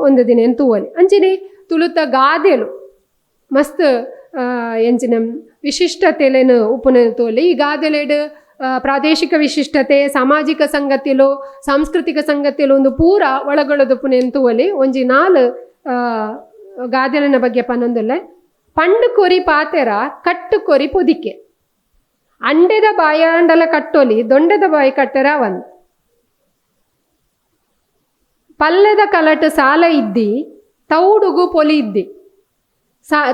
ಒಂದು ದಿನ ತೂವಲಿ ಅಂಚಿನಿ ತುಳುತ ಗಾದೆಲು ಮಸ್ತ್ ಎಂಚಿನ ವಿಶಿಷ್ಟತೆಲೇನು ಉಪುನ ತೋಲಿ ಈ ಗಾದೆಲೆಡು ಪ್ರಾದೇಶಿಕ ವಿಶಿಷ್ಟತೆ ಸಾಮಾಜಿಕ ಸಂಗತಿಲು ಸಾಂಸ್ಕೃತಿಕ ಸಂಗತಿಲು ಒಂದು ಪೂರ ಒಳಗೊಳ್ಳದು ಪುನೆನ್ ತೂವಲಿ ಒಂಜಿ ನಾಲ್ ಗಾದೆಲಿನ ಬಗ್ಗೆ ಪನ್ನೊಂದುಲ್ಲೆ ಪಂಡು ಕೊರಿ ಪಾತೆರ ಕಟ್ಟು ಕೊರಿ ಪೊದಿಕೆ ಅಂಡೆದ ಬಾಯಾಂಡಲ ಕಟ್ಟೊಲಿ ದೊಂಡೆದ ಬಾಯಿ ಕಟ್ಟೆರ ಒಂದು ಪಲ್ಲೆದ ಕಲಟು ಸಾಲ ಇದ್ದಿ ತೌಡುಗು ಪೊಲಿ ಇದ್ದಿ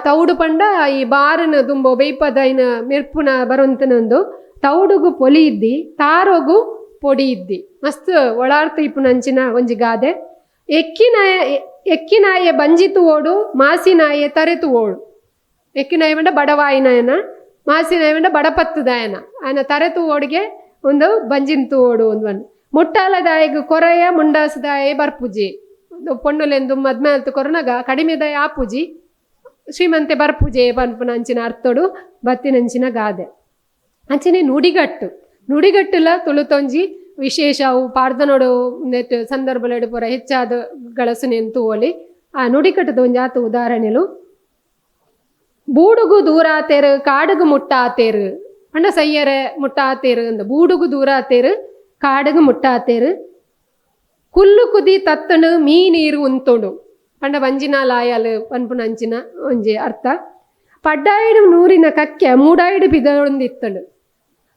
ತೌಡು ಪಂಡ ಈ ಬಾರನ ದುಂಬೋ ಬೈಪದ ಇನ ಮೆರ್ಪುನ ಬರುವಂತನೊಂದು ತೌಡುಗು ಪೊಲಿ ಇದ್ದಿ ತಾರೋಗು ಪೊಡಿ ಇದ್ದಿ ಮಸ್ತ್ ಒಳಾರ್ಥ ಇಪ್ಪುನಂಚಿನ ಒಂಜಿ ಗಾದೆ. ಎಕ್ಕಿನಾಯೆ ಬಂಜಿತು ಓಡು ಮಾಸಿನಾಯೆ ತರೆತು ಓಡು. ಎಕ್ಕಿನಾಯ ಬಂಡ ಬಡವಾಯಿನಾಯನ, ಮಾಸಿನಾಯ ಬಂಡ ಬಡಪತ್ತದಾಯನ. ಆಯನ ತರೆತು ಓಡಿಗೆ ಒಂದು ಬಂಜಿಂತು ಓಡು ಒಂದು ಮುಟ್ಟಾಲದಾಯಿಗೆ ಕೊರೆಯ ಮುಂಡಾಸದಾಯ ಬರ್ಪುಜಿ. ಪೊಣ್ಣುಲೆಂದು ಮದ್ಮೆ ಅಲ್ತು ಕೊರನಾಗ ಕಡಿಮೆದಾಯ ಆಪುಜಿ ಶ್ರೀಮಂತೆ ಬರ್ಪುಜೆ ಪನ್ಪುನಂಚಿನ ಅರ್ಥೋಡು ಬತ್ತಿನಂಚಿನ ಗಾದೆ. ಅಂಚನೆ ನುಡಿಗಟ್ಟುಲ ತುಳುತೊಂಜಿ ವಿಶೇಷ ಅವು ಪಾಡ್ದನೋಡು ನೆಟ್ಟು ಸಂದರ್ಭಲೆಡು ಪೂರ ಹೆಚ್ಚಾದ ಗಳಸನೆಂತು ಓಲಿ ಆ ನುಡಿಕಟ್ಟದ ಒಂಜಿ ಆತು ಉದಾಹರಣೆಲು. ಬೂಡುಗು ದೂರಾತೇರು ಕಾಡುಗು ಮುಟ್ಟಾತೇರು ಪಂಡ ಸಯ್ಯರೆ ಮುಟ್ಟಾತೇರು ಅಂದ. ಬೂಡುಗು ದೂರಾತೇರು ಕಾಡುಗು ಮುಟ್ಟಾತೇರು. ಕುಲ್ಲು ಕುದಿ ತತ್ತನು ಮೀನೀರು ಉಂತೊಡು ಪಂಡ ಬಂಜಿನ ಲಾಯಲು ಪನ್ಪುನಂಚಿನ ಒಂಜಿ ಅರ್ಥ. ಪಡ್ಡಾಯಿಡು ನೂರಿನ ಕಕ್ಕೆ ಮೂಡಾಯಿಡು ಪಿದೊಂದಿತ್ತಳು.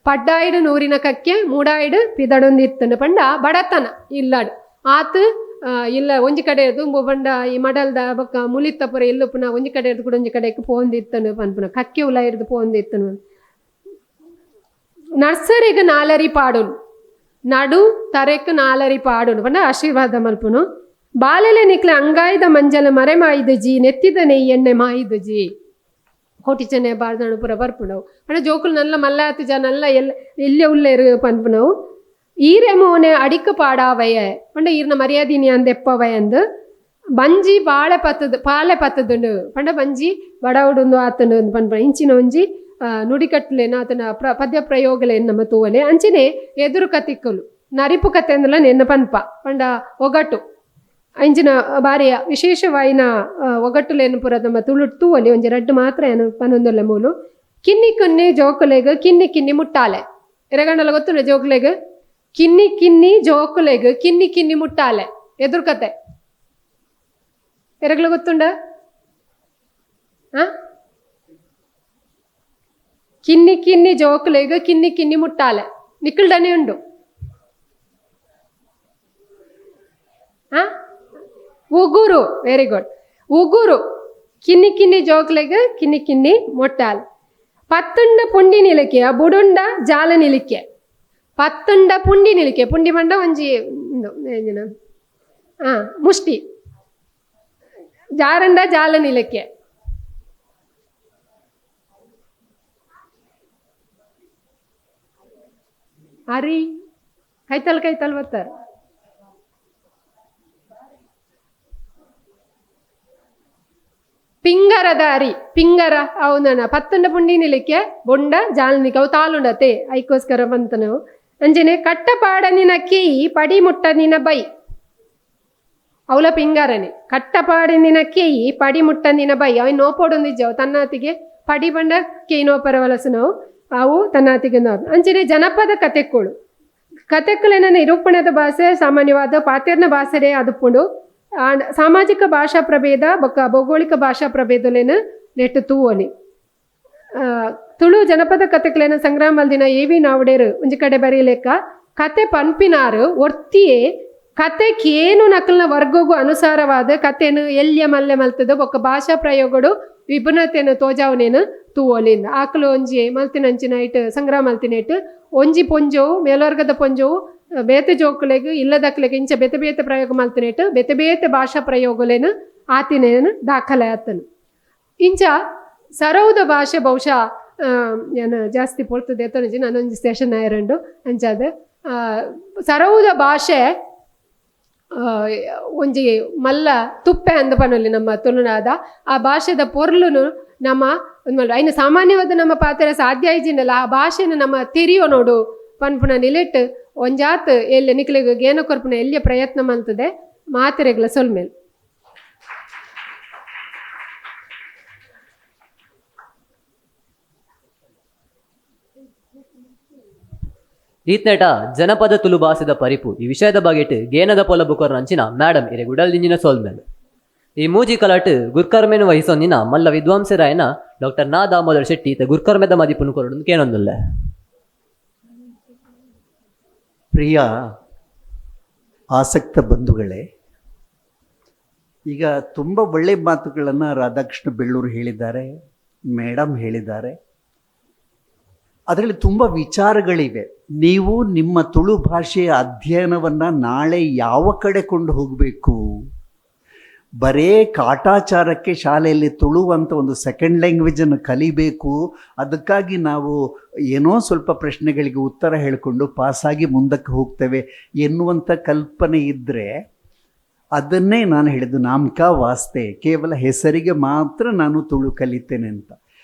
ಪಡ್ಡಾಯಿಡು ನೂರಿನ ಕಕ್ಕೆ ಮೂಡಾಯಿಡು ಪಿದಡೊಂದಿತ್ತನು ಪಂಡ ಬಡತನ ಇಲ್ಲಾಡು ಆತು ಇಲ್ಲ ಒಂಜಿ ಕಡೆ ತುಂಬು ಪಂಡ ಈ ಮಡಲ್ದ ಬೊಕ್ಕ ಮುಲಿತ್ತಪುರ ಎಲ್ಲುಪುನ ಒಂಜಿ ಕಡೆ ಕೂಡ ಒಂಜಿ ಕಡೆಗೆ ಪೋಂದಿತ್ತನು ಪನ್ಪುನ ಕಕ್ಕೆ ಉಲ ಇರ್ದು ಪೋಂದಿತ್ತನು. ನರ್ಸರಿಗೆ ನಾಲರಿ ಪಾಡುನು ನಡು ತರೆಕ್ ನಾಲರಿ ಪಾಡುನು ಪಂಡ ಆಶೀರ್ವಾದ ಮಲ್ಪುನು. ಬಾಲೆಲೆ ನಿಕ್ಲೆ ಅಂಗಾಯ್ದ ಮಂಜಲ ಮರೆ ಮಾಯಿದು ಜಿ ನೆತ್ತಿದ ಎಣ್ಣೆ ಮಾಯಿದು ಜಿ ಹೊಟಿಚನೆ ಬಾರ್ದಣು ಪುರ ಬರ್ಪುನವು ಅಣ್ಣ ಜೋಕುಲು ನಲ್ಲ ಮಲ್ಲಾತು ಜನ ನಲ್ಲ ಎಲ್ಲೆ ಉಲ್ಲೇರು ಪನ್ಪುನವು. ಈರೆಮೋನೆ ಅಡಿಕ ಪಾಡಾವಯ ಪಂಡ ಈರ್ನ ಮರ್ಯಾದಿನಿ ಅಂದೆಪ್ಪವಯ ಅಂದು ಬಂಜಿ ಪಾಲೆ ಪತ್ತದುಂಡು ಪಂಡ ಬಂಜಿ ಬಡವುಡು ಆತನು ಪನ್ಪುನ ಇಂಚಿನ ಒಂಜಿ ನುಡಿಕಟ್ಲೇನ ಆತನ ಪದ್ಯ ಪ್ರಯೋಗಲೇನು ನಮ್ಮ ತೂವಲೆ ಅಂಚಿನೆ ಎದುರು ಕತಿಕ್ಕಲು ನರಿಪು ಕತೆ ಅಂದಲ ನೆನ್ನ ಪನ್ಪ ಪಂಡ ಒಗಟು ಅಂಚಿನ ಬಾರಿಯ ವಿಶೇಷವಾಯಿನ ಒಗಟ್ಟುಲೇನು ಪುರ ನಮ್ಮ ತೂವಲಿ ಒಂಜಿ ರಡ್ಡು ಮಾತ್ರ ಏನು ಪನ್ನೊಂದೊಲ್ಲೆ ಮೂಲು. ಕಿನ್ನಿ ಕಿನ್ನಿ ಜೋಕುಲೆಗ್ ಕಿನ್ನಿ ಕಿನ್ನಿ ಮುಟ್ಟಾಲೆ ಎರಗಂಡಲ ಗೊತ್ತುಂಡ ಜೋಕುಲೆಗ್ ಕಿನ್ನಿ ಕಿನ್ನಿ ಜೋಕುಲೆಗ್ ಕಿನ್ನಿ ಕಿನ್ನಿ ಮುಟ್ಟಾಲೆ ಎದುರು ಕತೆ ಎರಗಲ ಗೊತ್ತುಂಡ ಕಿನ್ನಿ ಕಿನ್ನಿ ಜೋಕುಲೆಗ್ ಕಿನ್ನಿ ಕಿನ್ನಿ ಮುಟ್ಟಾಲೆ ನಿಕ್ಕಲ್ಡನೆ ಉಂಡು. ಉಗುರು ವೆರಿ ಗುಡ್. ಉಗುರು ಕಿನ್ನಿ ಕಿನ್ನಿ ಜೋಕ್ಲೆಗ್ ಕಿನ್ನಿ ಕಿನ್ನಿ ಮೊಟ್ಟಾಲ್. ಪತ್ತುಂಡ ಪುಂಡಿ ನಿಲಿಕೆ ಬುಡುಂಡ ಜಾಲ ನಿಲಿಕೆ. ಪತ್ತುಂಡ ಪುಂಡಿ ನಿಲಿಕೆ ಪುಂಡಿ ಮಂಡ ಒಂಜಿ ಮುಷ್ಟಿ ಜಾರಂಡ ಜಾಲ ನಿಲಿಕೆ. ಅರಿ ಕೈತಲ್ ಬರ್ತಾರೆ. ಪಿಂಗರದ ಅರಿ ಪಿಂಗರ ಅವನ ಪತ್ತಂಡ ಪುಂಡಿ ನಿಲಿಕೆ ಬೊಂಡ ಜಾಲನಿಕೆ ಅವು ತಾಲುಂಡತೆ ಐಕೋಸ್ಕರ ಬಂತ ನಾವು ಅಂಜನೆ ಕಟ್ಟಪಾಡ ನಿನ ಕೇಯಿ ಪಡಿ ಮುಟ್ಟ ನಿನ ಬೈ ಅವಳ ಪಿಂಗರನೆ ಕಟ್ಟಪಾಡ ನಿನ ಕೇಯಿ ಪಡಿ ಮುಟ್ಟ ನಿನ ಬೈ ಅವ ನೋಪೋಡೊಂದಿಜ್ಜವು ತನ್ನಾತಿಗೆ ಪಡಿ ಬಂಡ ಕೇಯಿ ನೋಪರ ವಲಸು ನಾವು ಅವು ತನ್ನಾತಿಗೆ ಅಂಜನೆ ಜನಪದ ಕತೆಕ್ಕಳು ಕತೆಕ್ಕಲೇನ ನಿರೂಪಣದ ಭಾಷೆ ಸಾಮಾನ್ಯವಾದ ಪಾತೆರ್ನ ಭಾಷೆಡೆ ಅದುಪುಂಡು ಸಾಮಾಜಿಕ ಭಾಷಾ ಪ್ರಭೇದ ಬೊಕ್ಕ ಭೌಗೋಳಿಕ ಭಾಷಾ ಪ್ರಭೇದಲೇನ ನೆಟ್ಟು ತೂವಲಿ. ತುಳು ಜನಪದ ಕತೆಕ್ಲೇನ ಸಂಗ್ರಾಮ ಮಲ್ದಿನ ಏವಿ ನಾವುಡೇರು ಒಂಜಿ ಕಡೆ ಬರೀಲೆಕ್ಕ ಕತೆ ಪನ್ಪಿನಾರು ಒರ್ತಿಯೇ ಕತೆಗೆ ಏನು ನಕಲ್ನ ವರ್ಗಗೂ ಅನುಸಾರವಾದ ಕತೆನು ಎಲ್ಯ ಮಲ್ಲೆ ಮಲ್ತದ ಬೊಕ್ಕ ಭಾಷಾ ಪ್ರಯೋಗಡು ವಿಭಿನ್ನತೆಯನ್ನು ತೋಜಾವನೇನು ತೂವಲಿಂದ ಆಕಲು ಒಂಜಿ ಮಲ್ತಿನಂಚಿನ ಇಟ್ಟು ಸಂಗ್ರಾಮ ಮಲ್ತಿನ ಇಟ್ಟು ಒಂಜಿ ಪೊಂಜವು ಮೇಲ್ವರ್ಗದ ಪೊಂಜವು ಬೇತೆ ಜೋಕುಲೆಗ್ ಇಲ್ಲದಕ್ಲೆಗ್ ಇಂಚ ಬೆತೆ ಬೇತೆ ಪ್ರಯೋಗ ಮಲ್ತಿನೇಟು ಬೆತೆ ಬೇತೆ ಭಾಷಾ ಪ್ರಯೋಗಲೇನು ಆತಿನೇನು ದಾಖಲೆ ಆತನು. ಇಂಚ ಸರೌದ ಭಾಷೆ ಬಹುಶಃ ಏನು ಜಾಸ್ತಿ ಪೊಳ್ತದೆ ತನಜಿ ನಾನೊಂದು ಸ್ಟೇಷನ್ ಆಯರಂಡು ಅಂಚಾದ ಸರೌದ ಭಾಷೆ ಒಂಜಿ ಮಲ್ಲ ತುಪ್ಪೆ ಅಂದ ಪನಲ್ಲಿ ನಮ್ಮ ತುಳುನಾದ ಆ ಭಾಷೆದ ಪೊರ್ಲುನು ನಮ್ಮ ಐನು ಸಾಮಾನ್ಯವಾದ ನಮ್ಮ ಪಾತ್ರ ಸಾಧ್ಯ ಇಜಿಂಡಲ್ಲ ಆ ಭಾಷೆನ ನಮ್ಮ ತಿರಿಯೋ ನೋಡು ಪನ್ಪುನ ನಿಲೆಟ್ ಒಂಜಾತ್ ಎಲ್ಲ ನಿಕ್ಲಿಗೆ ಗೇನ ಕೊರ್ಪುನ ಎಲ್ಲಿಯ ಪ್ರಯತ್ನ ಮಂತದೆ ಮಾತೆರೆಗ್ಲ ಸೊಲ್ಮೇಲೆ. ಈತ್ನೆಟ ಜನಪದ ತುಳು ಭಾಷೆದ ಪರಿಪು ಈ ವಿಷಯದ ಬಗೆಟ್ ಗೇನದ ಪೊಲ ಬುಕರ್ ನಂಚಿನ ಮೇಡಮ್ ಇರೆ ಗುಡಲ್ದಿಂಜಿನ ಸೋಲ್ಮೇಲೆ ಈ ಮೂಜಿ ಕಲಾಟ್ ಗುರ್ಕರ್ಮೆನು ವಹಿಸೊಂದಿನ ಮಲ್ಲ ವಿದ್ವಾಂಸರಾಯನ ಡಾಕ್ಟರ್ ನಾ ದಾಮೋದರ ಶೆಟ್ಟಿ ಗುರ್ಕರ್ಮೆದ ಮದಿಪುನು ಕೊರಡು ಕೇನೊಂದಲ್ಲ. ಪ್ರಿಯ ಆಸಕ್ತ ಬಂಧುಗಳೇ, ಈಗ ತುಂಬ ಒಳ್ಳೆ ಮಾತುಗಳನ್ನು ರಾಧಾಕೃಷ್ಣ ಬೆಳ್ಳೂರು ಹೇಳಿದ್ದಾರೆ, ಮೇಡಮ್ ಹೇಳಿದ್ದಾರೆ. ಅದರಲ್ಲಿ ತುಂಬ ವಿಚಾರಗಳಿವೆ. ನೀವು ನಿಮ್ಮ ತುಳು ಭಾಷೆಯ ಅಧ್ಯಯನವನ್ನು ನಾಳೆ ಯಾವ ಕಡೆ ಕೊಂಡು ಹೋಗಬೇಕು? ಬರೇ ಕಾಟಾಚಾರಕ್ಕೆ ಶಾಲೆಯಲ್ಲಿ ತುಳು ಅಂತ ಒಂದು ಸೆಕೆಂಡ್ ಲ್ಯಾಂಗ್ವೇಜನ್ನು ಕಲಿಬೇಕು, ಅದಕ್ಕಾಗಿ ನಾವು ಏನೋ ಸ್ವಲ್ಪ ಪ್ರಶ್ನೆಗಳಿಗೆ ಉತ್ತರ ಹೇಳಿಕೊಂಡು ಪಾಸಾಗಿ ಮುಂದಕ್ಕೆ ಹೋಗ್ತೇವೆ ಎನ್ನುವಂಥ ಕಲ್ಪನೆ ಇದ್ದರೆ ಅದನ್ನೇ ನಾನು ಹೇಳಿದ್ದು ನಾಮಕ ವಾಸ್ತೆ, ಕೇವಲ ಹೆಸರಿಗೆ ಮಾತ್ರ ನಾನು ತುಳು ಕಲಿತೇನೆ ಅಂತ.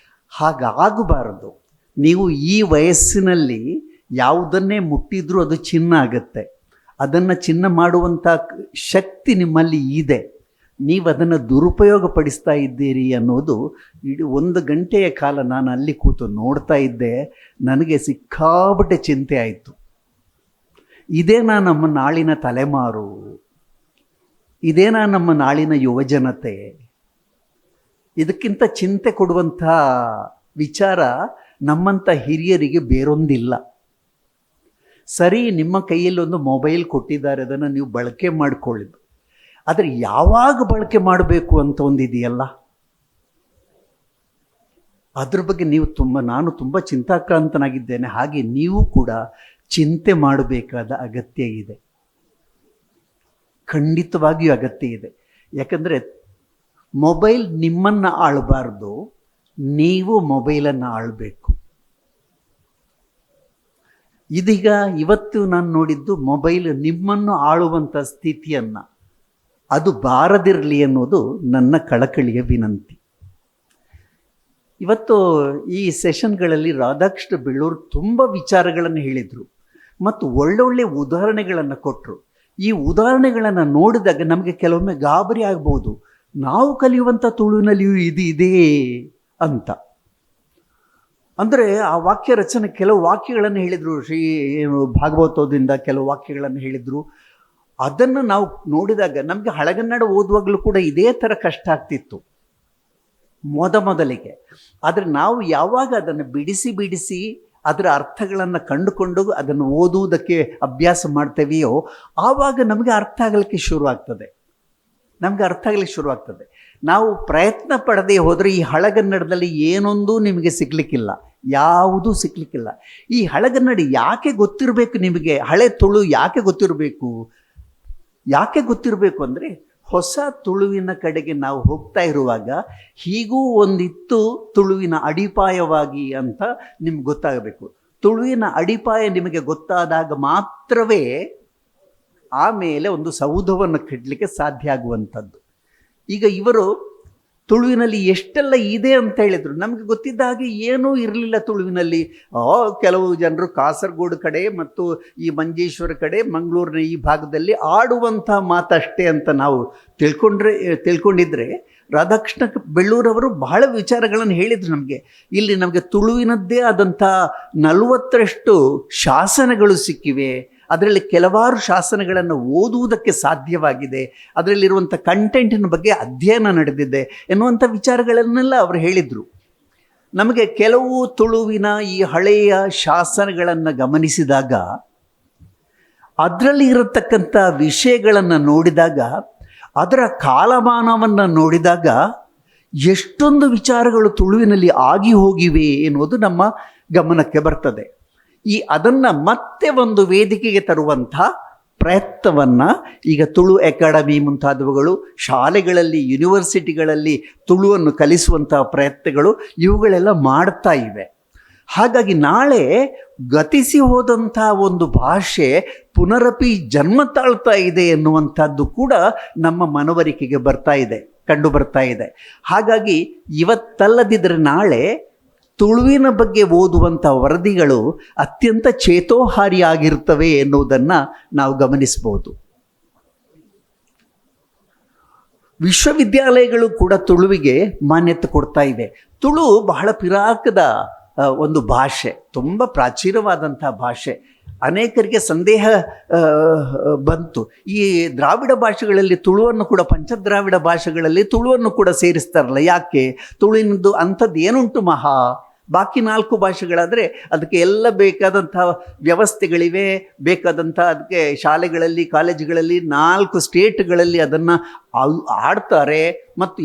ಹಾಗಾಗಬಾರದು. ನೀವು ಈ ವಯಸ್ಸಿನಲ್ಲಿ ಯಾವುದನ್ನೇ ಮುಟ್ಟಿದ್ರೂ ಅದು ಚಿನ್ನ ಆಗುತ್ತೆ. ಅದನ್ನು ಚಿನ್ನ ಮಾಡುವಂಥ ಶಕ್ತಿ ನಿಮ್ಮಲ್ಲಿ ಇದೆ. ನೀವು ಅದನ್ನು ದುರುಪಯೋಗ ಪಡಿಸ್ತಾ ಇದ್ದೀರಿ ಅನ್ನೋದು ಇಡೀ 1 ಗಂಟೆಯ ಕಾಲ ನಾನು ಅಲ್ಲಿ ಕೂತು ನೋಡ್ತಾ ಇದ್ದೆ. ನನಗೆ ಸಿಕ್ಕಾಪಟ್ಟೆ ಚಿಂತೆ ಆಯಿತು. ಇದೇನಾ ನಮ್ಮ ನಾಳಿನ ತಲೆಮಾರು? ಇದೇನಾ ನಮ್ಮ ನಾಳಿನ ಯುವಜನತೆ? ಇದಕ್ಕಿಂತ ಚಿಂತೆ ಕೊಡುವಂಥ ವಿಚಾರ ನಮ್ಮಂಥ ಹಿರಿಯರಿಗೆ ಬೇರೊಂದಿಲ್ಲ. ಸರಿ, ನಿಮ್ಮ ಕೈಯಲ್ಲಿ ಒಂದು ಮೊಬೈಲ್ ಕೊಟ್ಟಿದ್ದಾರೆ, ಅದನ್ನು ನೀವು ಬಳಕೆ ಮಾಡಿಕೊಳ್ಳಿದ್ದು. ಆದರೆ ಯಾವಾಗ ಬಳಕೆ ಮಾಡಬೇಕು ಅಂತ ಒಂದಿದೆಯಲ್ಲ, ಅದ್ರ ಬಗ್ಗೆ ನಾನು ತುಂಬ ಚಿಂತಾಕ್ರಾಂತನಾಗಿದ್ದೇನೆ. ಹಾಗೆ ನೀವು ಕೂಡ ಚಿಂತೆ ಮಾಡಬೇಕಾದ ಅಗತ್ಯ ಇದೆ, ಖಂಡಿತವಾಗಿಯೂ ಅಗತ್ಯ ಇದೆ. ಯಾಕಂದರೆ ಮೊಬೈಲ್ ನಿಮ್ಮನ್ನು ಆಳಬಾರ್ದು, ನೀವು ಮೊಬೈಲನ್ನು ಆಳಬೇಕು. ಇದೀಗ ಇವತ್ತು ನಾನು ನೋಡಿದ್ದು ಮೊಬೈಲ್ ನಿಮ್ಮನ್ನು ಆಳುವಂಥ ಸ್ಥಿತಿಯನ್ನು ಅದು ಬಾರದಿರಲಿ ಅನ್ನೋದು ನನ್ನ ಕಳಕಳಿಯ ವಿನಂತಿ. ಇವತ್ತು ಈ ಸೆಷನ್ಗಳಲ್ಲಿ ರಾಧಾಕೃಷ್ಣ ಬೆಳ್ಳೂರು ತುಂಬ ವಿಚಾರಗಳನ್ನು ಹೇಳಿದರು ಮತ್ತು ಒಳ್ಳೊಳ್ಳೆ ಉದಾಹರಣೆಗಳನ್ನು ಕೊಟ್ಟರು. ಈ ಉದಾಹರಣೆಗಳನ್ನು ನೋಡಿದಾಗ ನಮಗೆ ಕೆಲವೊಮ್ಮೆ ಗಾಬರಿ ಆಗ್ಬೋದು, ನಾವು ಕಲಿಯುವಂಥ ತುಳುವಿನಲ್ಲಿಯೂ ಇದೆ ಅಂತ. ಅಂದರೆ ಆ ವಾಕ್ಯ ರಚನೆ ಕೆಲವು ವಾಕ್ಯಗಳನ್ನು ಹೇಳಿದರು, ಭಾಗವತದಿಂದ ಕೆಲವು ವಾಕ್ಯಗಳನ್ನು ಹೇಳಿದರು. ಅದನ್ನು ನಾವು ನೋಡಿದಾಗ ನಮಗೆ ಹಳೆಗನ್ನಡ ಓದುವಾಗಲೂ ಕೂಡ ಇದೇ ಥರ ಕಷ್ಟ ಆಗ್ತಿತ್ತು ಮೊದಲಿಗೆ. ಆದರೆ ನಾವು ಯಾವಾಗ ಅದನ್ನು ಬಿಡಿಸಿ ಅದರ ಅರ್ಥಗಳನ್ನು ಕಂಡುಕೊಂಡು ಅದನ್ನು ಓದುವುದಕ್ಕೆ ಅಭ್ಯಾಸ ಮಾಡ್ತೇವೆಯೋ ಆವಾಗ ನಮಗೆ ಅರ್ಥ ಆಗಲಿಕ್ಕೆ ಶುರುವಾಗ್ತದೆ. ನಾವು ಪ್ರಯತ್ನ ಪಡದೆ ಹೋದರೆ ಈ ಹಳೆಗನ್ನಡದಲ್ಲಿ ಏನೊಂದೂ ನಿಮಗೆ ಸಿಗಲಿಕ್ಕಿಲ್ಲ, ಯಾವುದೂ ಸಿಗಲಿಕ್ಕಿಲ್ಲ. ಈ ಹಳೆಗನ್ನಡ ಯಾಕೆ ಗೊತ್ತಿರಬೇಕು ನಿಮಗೆ? ಹಳೆ ತುಳು ಯಾಕೆ ಗೊತ್ತಿರಬೇಕು ಅಂದರೆ ಹೊಸ ತುಳುವಿನ ಕಡೆಗೆ ನಾವು ಹೋಗ್ತಾ ಇರುವಾಗ ಹೀಗೂ ಒಂದಿತ್ತು ತುಳುವಿನ ಅಡಿಪಾಯವಾಗಿ ಅಂತ ನಿಮ್ಗೆ ಗೊತ್ತಾಗಬೇಕು. ತುಳುವಿನ ಅಡಿಪಾಯ ನಿಮಗೆ ಗೊತ್ತಾದಾಗ ಮಾತ್ರವೇ ಆಮೇಲೆ ಒಂದು ಸೌಧವನ್ನು ಕಟ್ಟಲಿಕ್ಕೆ ಸಾಧ್ಯ ಆಗುವಂಥದ್ದು. ಈಗ ಇವರು ತುಳುವಿನಲ್ಲಿ ಎಷ್ಟೆಲ್ಲ ಇದೆ ಅಂತ ಹೇಳಿದರು. ನಮಗೆ ಗೊತ್ತಿದ್ದ ಹಾಗೆ ಏನೂ ಇರಲಿಲ್ಲ ತುಳುವಿನಲ್ಲಿ. ಕೆಲವು ಜನರು ಕಾಸರಗೋಡು ಕಡೆ ಮತ್ತು ಈ ಮಂಜೇಶ್ವರ ಕಡೆ ಮಂಗಳೂರಿನ ಈ ಭಾಗದಲ್ಲಿ ಆಡುವಂಥ ಮಾತಷ್ಟೇ ಅಂತ ನಾವು ತಿಳ್ಕೊಂಡಿದ್ರೆ ರಾಧಾಕೃಷ್ಣ ಬೆಳ್ಳೂರವರು ಬಹಳ ವಿಚಾರಗಳನ್ನು ಹೇಳಿದರು ನಮಗೆ. ಇಲ್ಲಿ ನಮಗೆ ತುಳುವಿನದ್ದೇ ಆದಂಥ 40ರಷ್ಟು ಶಾಸನಗಳು ಸಿಕ್ಕಿವೆ. ಅದರಲ್ಲಿ ಕೆಲವಾರು ಶಾಸನಗಳನ್ನು ಓದುವುದಕ್ಕೆ ಸಾಧ್ಯವಾಗಿದೆ. ಅದರಲ್ಲಿರುವಂಥ ಕಂಟೆಂಟಿನ ಬಗ್ಗೆ ಅಧ್ಯಯನ ನಡೆದಿದೆ ಎನ್ನುವಂಥ ವಿಚಾರಗಳನ್ನೆಲ್ಲ ಅವರು ಹೇಳಿದರು. ನಮಗೆ ಕೆಲವು ತುಳುವಿನ ಈ ಹಳೆಯ ಶಾಸನಗಳನ್ನು ಗಮನಿಸಿದಾಗ, ಅದರಲ್ಲಿ ಇರತಕ್ಕಂಥ ವಿಷಯಗಳನ್ನು ನೋಡಿದಾಗ, ಅದರ ಕಾಲಮಾನವನ್ನು ನೋಡಿದಾಗ ಎಷ್ಟೊಂದು ವಿಚಾರಗಳು ತುಳುವಿನಲ್ಲಿ ಆಗಿ ಹೋಗಿವೆ ಎನ್ನುವುದು ನಮ್ಮ ಗಮನಕ್ಕೆ ಬರ್ತದೆ. ಅದನ್ನು ಮತ್ತೆ ಒಂದು ವೇದಿಕೆಗೆ ತರುವಂಥ ಪ್ರಯತ್ನವನ್ನು ಈಗ ತುಳು ಅಕಾಡೆಮಿ ಮುಂತಾದವುಗಳು, ಶಾಲೆಗಳಲ್ಲಿ, ಯೂನಿವರ್ಸಿಟಿಗಳಲ್ಲಿ ತುಳುವನ್ನು ಕಲಿಸುವಂಥ ಪ್ರಯತ್ನಗಳು ಇವುಗಳೆಲ್ಲ ಮಾಡ್ತಾ ಇವೆ. ಹಾಗಾಗಿ ನಾಳೆ ಗತಿಸಿ ಹೋದಂಥ ಒಂದು ಭಾಷೆ ಪುನರಪಿ ಜನ್ಮ ತಾಳ್ತಾ ಇದೆ ಎನ್ನುವಂಥದ್ದು ಕೂಡ ನಮ್ಮ ಮನವರಿಕೆಗೆ ಕಂಡು ಬರ್ತಾ ಇದೆ. ಹಾಗಾಗಿ ಇವತ್ತಲ್ಲದಿದ್ದರೆ ನಾಳೆ ತುಳುವಿನ ಬಗ್ಗೆ ಓದುವಂಥ ವರದಿಗಳು ಅತ್ಯಂತ ಚೇತೋಹಾರಿಯಾಗಿರ್ತವೆ ಎನ್ನುವುದನ್ನು ನಾವು ಗಮನಿಸ್ಬೋದು. ವಿಶ್ವವಿದ್ಯಾಲಯಗಳು ಕೂಡ ತುಳುವಿಗೆ ಮಾನ್ಯತೆ ಕೊಡ್ತಾ ಇವೆ. ತುಳು ಬಹಳ ಪಿರಾಕದ ಒಂದು ಭಾಷೆ, ತುಂಬ ಪ್ರಾಚೀನವಾದಂಥ ಭಾಷೆ. ಅನೇಕರಿಗೆ ಸಂದೇಹ ಬಂತು, ಈ ದ್ರಾವಿಡ ಭಾಷೆಗಳಲ್ಲಿ ತುಳುವನ್ನು ಕೂಡ, ಪಂಚದ್ರಾವಿಡ ಭಾಷೆಗಳಲ್ಲಿ ತುಳುವನ್ನು ಕೂಡ ಸೇರಿಸ್ತಾರಲ್ಲ, ಯಾಕೆ? ತುಳುವಿನದ್ದು ಅಂಥದ್ದು ಏನುಂಟು ಬಾಕಿ 4 ಭಾಷೆಗಳಾದರೆ ಅದಕ್ಕೆ ಎಲ್ಲ ಬೇಕಾದಂಥ ವ್ಯವಸ್ಥೆಗಳಿವೆ, ಬೇಕಾದಂಥ ಅದಕ್ಕೆ ಶಾಲೆಗಳಲ್ಲಿ ಕಾಲೇಜುಗಳಲ್ಲಿ 4 ಸ್ಟೇಟ್ಗಳಲ್ಲಿ ಅದನ್ನು ಆಡ್ತಾರೆ. ಮತ್ತು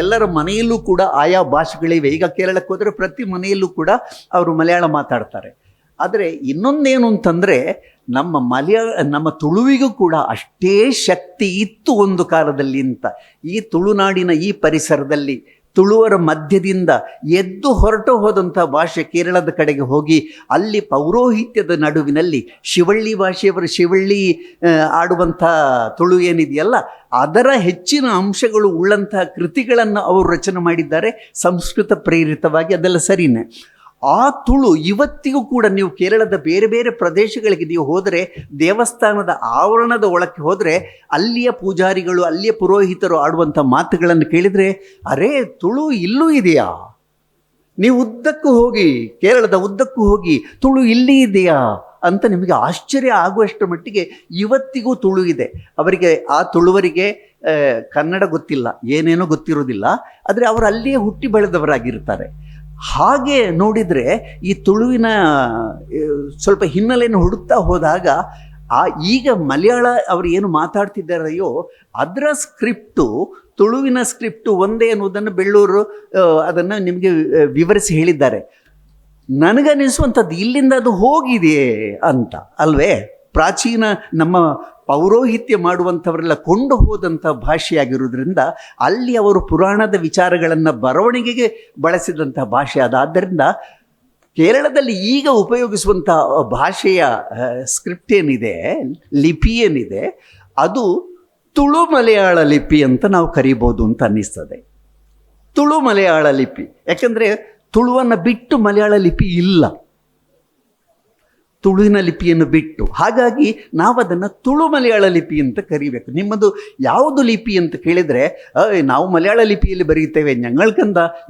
ಎಲ್ಲರ ಮನೆಯಲ್ಲೂ ಕೂಡ ಆಯಾ ಭಾಷೆಗಳಿವೆ. ಈಗ ಕೇರಳಕ್ಕೆ ಹೋದರೆ ಪ್ರತಿ ಮನೆಯಲ್ಲೂ ಕೂಡ ಅವರು ಮಲಯಾಳ ಮಾತಾಡ್ತಾರೆ. ಆದರೆ ಇನ್ನೊಂದೇನು ಅಂತಂದರೆ ನಮ್ಮ ತುಳುವಿಗೂ ಕೂಡ ಅಷ್ಟೇ ಶಕ್ತಿ ಇತ್ತು ಒಂದು ಕಾಲದಲ್ಲಿ ಅಂತ. ಈ ತುಳುನಾಡಿನ ಈ ಪರಿಸರದಲ್ಲಿ ತುಳುವರ ಮಧ್ಯದಿಂದ ಎದ್ದು ಹೊರಟು ಹೋದಂಥ ಭಾಷೆ ಕೇರಳದ ಕಡೆಗೆ ಹೋಗಿ ಅಲ್ಲಿ ಪೌರೋಹಿತ್ಯದ ನಡುವಿನಲ್ಲಿ ಶಿವಳ್ಳಿ ಭಾಷೆಯವರು ಶಿವಳ್ಳಿ ಆಡುವಂಥ ತುಳು ಏನಿದೆಯಲ್ಲ, ಅದರ ಹೆಚ್ಚಿನ ಅಂಶಗಳು ಉಳ್ಳಂತಹ ಕೃತಿಗಳನ್ನು ಅವರು ರಚನೆ ಮಾಡಿದ್ದಾರೆ ಸಂಸ್ಕೃತ ಪ್ರೇರಿತವಾಗಿ. ಅದೆಲ್ಲ ಸರಿನೇ. ಆ ತುಳು ಇವತ್ತಿಗೂ ಕೂಡ ನೀವು ಕೇರಳದ ಬೇರೆ ಬೇರೆ ಪ್ರದೇಶಗಳಿಗೆ ನೀವು ಹೋದರೆ, ದೇವಸ್ಥಾನದ ಆವರಣದ ಒಳಕ್ಕೆ ಹೋದರೆ ಅಲ್ಲಿಯ ಪೂಜಾರಿಗಳು ಅಲ್ಲಿಯ ಪುರೋಹಿತರು ಆಡುವಂಥ ಮಾತುಗಳನ್ನು ಕೇಳಿದರೆ, ಅರೇ ತುಳು ಇಲ್ಲೂ ಇದೆಯಾ? ನೀವು ಉದ್ದಕ್ಕೂ ಹೋಗಿ, ಕೇರಳದ ಉದ್ದಕ್ಕೂ ಹೋಗಿ ತುಳು ಇಲ್ಲಿ ಇದೆಯಾ ಅಂತ ನಿಮಗೆ ಆಶ್ಚರ್ಯ ಆಗುವಷ್ಟರ ಮಟ್ಟಿಗೆ ಇವತ್ತಿಗೂ ತುಳು ಇದೆ. ಆ ತುಳುವರಿಗೆ ಕನ್ನಡ ಗೊತ್ತಿಲ್ಲ, ಏನೇನೋ ಗೊತ್ತಿರೋದಿಲ್ಲ, ಆದರೆ ಅವರು ಅಲ್ಲಿಯೇ ಹುಟ್ಟಿ ಬೆಳೆದವರಾಗಿರ್ತಾರೆ. ಹಾಗೆ ನೋಡಿದರೆ ಈ ತುಳುವಿನ ಸ್ವಲ್ಪ ಹಿನ್ನೆಲೆಯನ್ನು ಹುಡುಕ್ತಾ ಹೋದಾಗ ಈಗ ಮಲಯಾಳ ಅವರು ಏನು ಮಾತಾಡ್ತಿದ್ದಾರೆಯೋ ಅದರ ಸ್ಕ್ರಿಪ್ಟು, ತುಳುವಿನ ಸ್ಕ್ರಿಪ್ಟು ಒಂದೇ ಅನ್ನೋದನ್ನು ಬೆಳ್ಳೂರು ಅದನ್ನು ನಿಮಗೆ ವಿವರಿಸಿ ಹೇಳಿದ್ದಾರೆ. ನನಗನ್ನಿಸುವಂಥದ್ದು ಇಲ್ಲಿಂದ ಅದು ಹೋಗಿದೆಯೇ ಅಂತ ಅಲ್ವೇ? ಪ್ರಾಚೀನ ನಮ್ಮ ಪೌರೋಹಿತ್ಯ ಮಾಡುವಂಥವರೆಲ್ಲ ಕೊಂಡು ಹೋದಂಥ ಭಾಷೆಯಾಗಿರೋದ್ರಿಂದ ಅಲ್ಲಿ ಅವರು ಪುರಾಣದ ವಿಚಾರಗಳನ್ನು ಬರವಣಿಗೆಗೆ ಬಳಸಿದಂಥ ಭಾಷೆ ಅದಾದ್ದರಿಂದ ಕೇರಳದಲ್ಲಿ ಈಗ ಉಪಯೋಗಿಸುವಂಥ ಭಾಷೆಯ ಸ್ಕ್ರಿಪ್ಟ್ ಏನಿದೆ, ಲಿಪಿ ಏನಿದೆ, ಅದು ತುಳು ಮಲಯಾಳ ಲಿಪಿ ಅಂತ ನಾವು ಕರಿಬೋದು ಅಂತ ಅನ್ನಿಸ್ತದೆ. ತುಳು ಮಲಯಾಳ ಲಿಪಿ, ಯಾಕಂದರೆ ತುಳುವನ್ನು ಬಿಟ್ಟು ಮಲಯಾಳ ಲಿಪಿ ಇಲ್ಲ, ತುಳುವಿನ ಲಿಪಿಯನ್ನು ಬಿಟ್ಟು. ಹಾಗಾಗಿ ನಾವು ಅದನ್ನು ತುಳು ಮಲಯಾಳ ಲಿಪಿ ಅಂತ ಕರಿಬೇಕು. ನಿಮ್ಮದು ಯಾವುದು ಲಿಪಿ ಅಂತ ಕೇಳಿದರೆ, ನಾವು ಮಲಯಾಳ ಲಿಪಿಯಲ್ಲಿ ಬರೀತೇವೆ,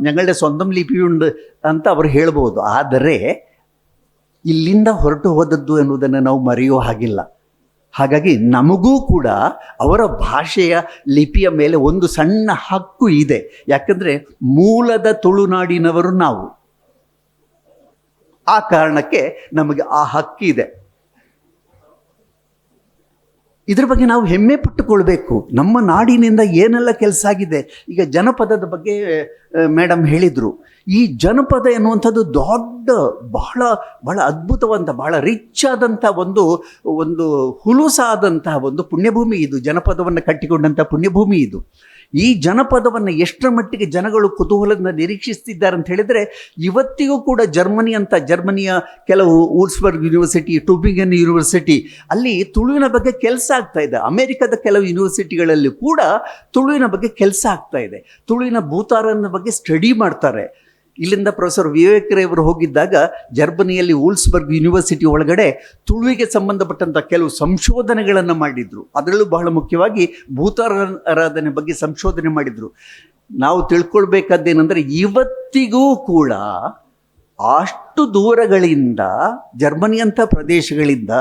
ഞങ്ങളുടെ സ്വന്തം ಲಿಪಿ ಉಂಡು ಅಂತ ಅವರು ಹೇಳ್ಬೋದು. ಆದರೆ ಇಲ್ಲಿಂದ ಹೊರಟು ಹೋದದ್ದು ಎನ್ನುವುದನ್ನು ನಾವು ಮರೆಯೋ ಹಾಗಿಲ್ಲ. ಹಾಗಾಗಿ ನಮಗೂ ಕೂಡ ಅವರ ಭಾಷೆಯ ಲಿಪಿಯ ಮೇಲೆ ಒಂದು ಸಣ್ಣ ಹಕ್ಕು ಇದೆ. ಯಾಕಂದರೆ ಮೂಲದ ತುಳುನಾಡಿನವರು ನಾವು. ಆ ಕಾರಣಕ್ಕೆ ನಮಗೆ ಆ ಹಕ್ಕಿದೆ. ಇದ್ರ ಬಗ್ಗೆ ನಾವು ಹೆಮ್ಮೆ ಪಟ್ಟುಕೊಳ್ಬೇಕು. ನಮ್ಮ ನಾಡಿನಿಂದ ಏನೆಲ್ಲ ಕೆಲಸ ಆಗಿದೆ. ಈಗ ಜನಪದದ ಬಗ್ಗೆ ಮೇಡಮ್ ಹೇಳಿದರು. ಈ ಜನಪದ ಎನ್ನುವಂಥದ್ದು ದೊಡ್ಡ, ಬಹಳ ಬಹಳ ಅದ್ಭುತವಂತ, ಬಹಳ ರಿಚ್ ಆದಂಥ ಒಂದು ಹುಲುಸಾದಂತಹ ಒಂದು ಪುಣ್ಯಭೂಮಿ ಇದು. ಜನಪದವನ್ನು ಕಟ್ಟಿಕೊಂಡಂಥ ಪುಣ್ಯಭೂಮಿ ಇದು. ಈ ಜನಪದವನ್ನು ಎಷ್ಟರ ಮಟ್ಟಿಗೆ ಜನಗಳು ಕುತೂಹಲದಿಂದ ನಿರೀಕ್ಷಿಸ್ತಿದ್ದಾರೆ ಅಂತ ಹೇಳಿದರೆ, ಇವತ್ತಿಗೂ ಕೂಡ ಜರ್ಮನಿಯ ಕೆಲವು ವೂಲ್ಸ್ಬರ್ಗ್ ಯೂನಿವರ್ಸಿಟಿ, ಟ್ಯೂಬಿಂಗನ್ ಯೂನಿವರ್ಸಿಟಿ ಅಲ್ಲಿ ತುಳುವಿನ ಬಗ್ಗೆ ಕೆಲಸ ಆಗ್ತಾ ಇದೆ. ಅಮೆರಿಕದ ಕೆಲವು ಯೂನಿವರ್ಸಿಟಿಗಳಲ್ಲಿ ಕೂಡ ತುಳುವಿನ ಬಗ್ಗೆ ಕೆಲಸ ಆಗ್ತಾ ಇದೆ. ತುಳುವಿನ ಭೂತಾರನ ಬಗ್ಗೆ ಸ್ಟಡಿ ಮಾಡ್ತಾರೆ. ಇಲ್ಲಿಂದ ಪ್ರೊಫೆಸರ್ ವಿವೇಕರವರು ಹೋಗಿದ್ದಾಗ ಜರ್ಮನಿಯಲ್ಲಿ ವೂಲ್ಸ್ಬರ್ಗ್ ಯೂನಿವರ್ಸಿಟಿ ಒಳಗಡೆ ತುಳುವಿಗೆ ಸಂಬಂಧಪಟ್ಟಂಥ ಕೆಲವು ಸಂಶೋಧನೆಗಳನ್ನು ಮಾಡಿದರು. ಅದರಲ್ಲೂ ಬಹಳ ಮುಖ್ಯವಾಗಿ ಭೂತಾರಾಧನೆ ಬಗ್ಗೆ ಸಂಶೋಧನೆ ಮಾಡಿದರು. ನಾವು ತಿಳ್ಕೊಳ್ಬೇಕಾದ್ದೇನೆಂದರೆ, ಇವತ್ತಿಗೂ ಕೂಡ ಅಷ್ಟು ದೂರಗಳಿಂದ, ಜರ್ಮನಿಯಂಥ ಪ್ರದೇಶಗಳಿಂದ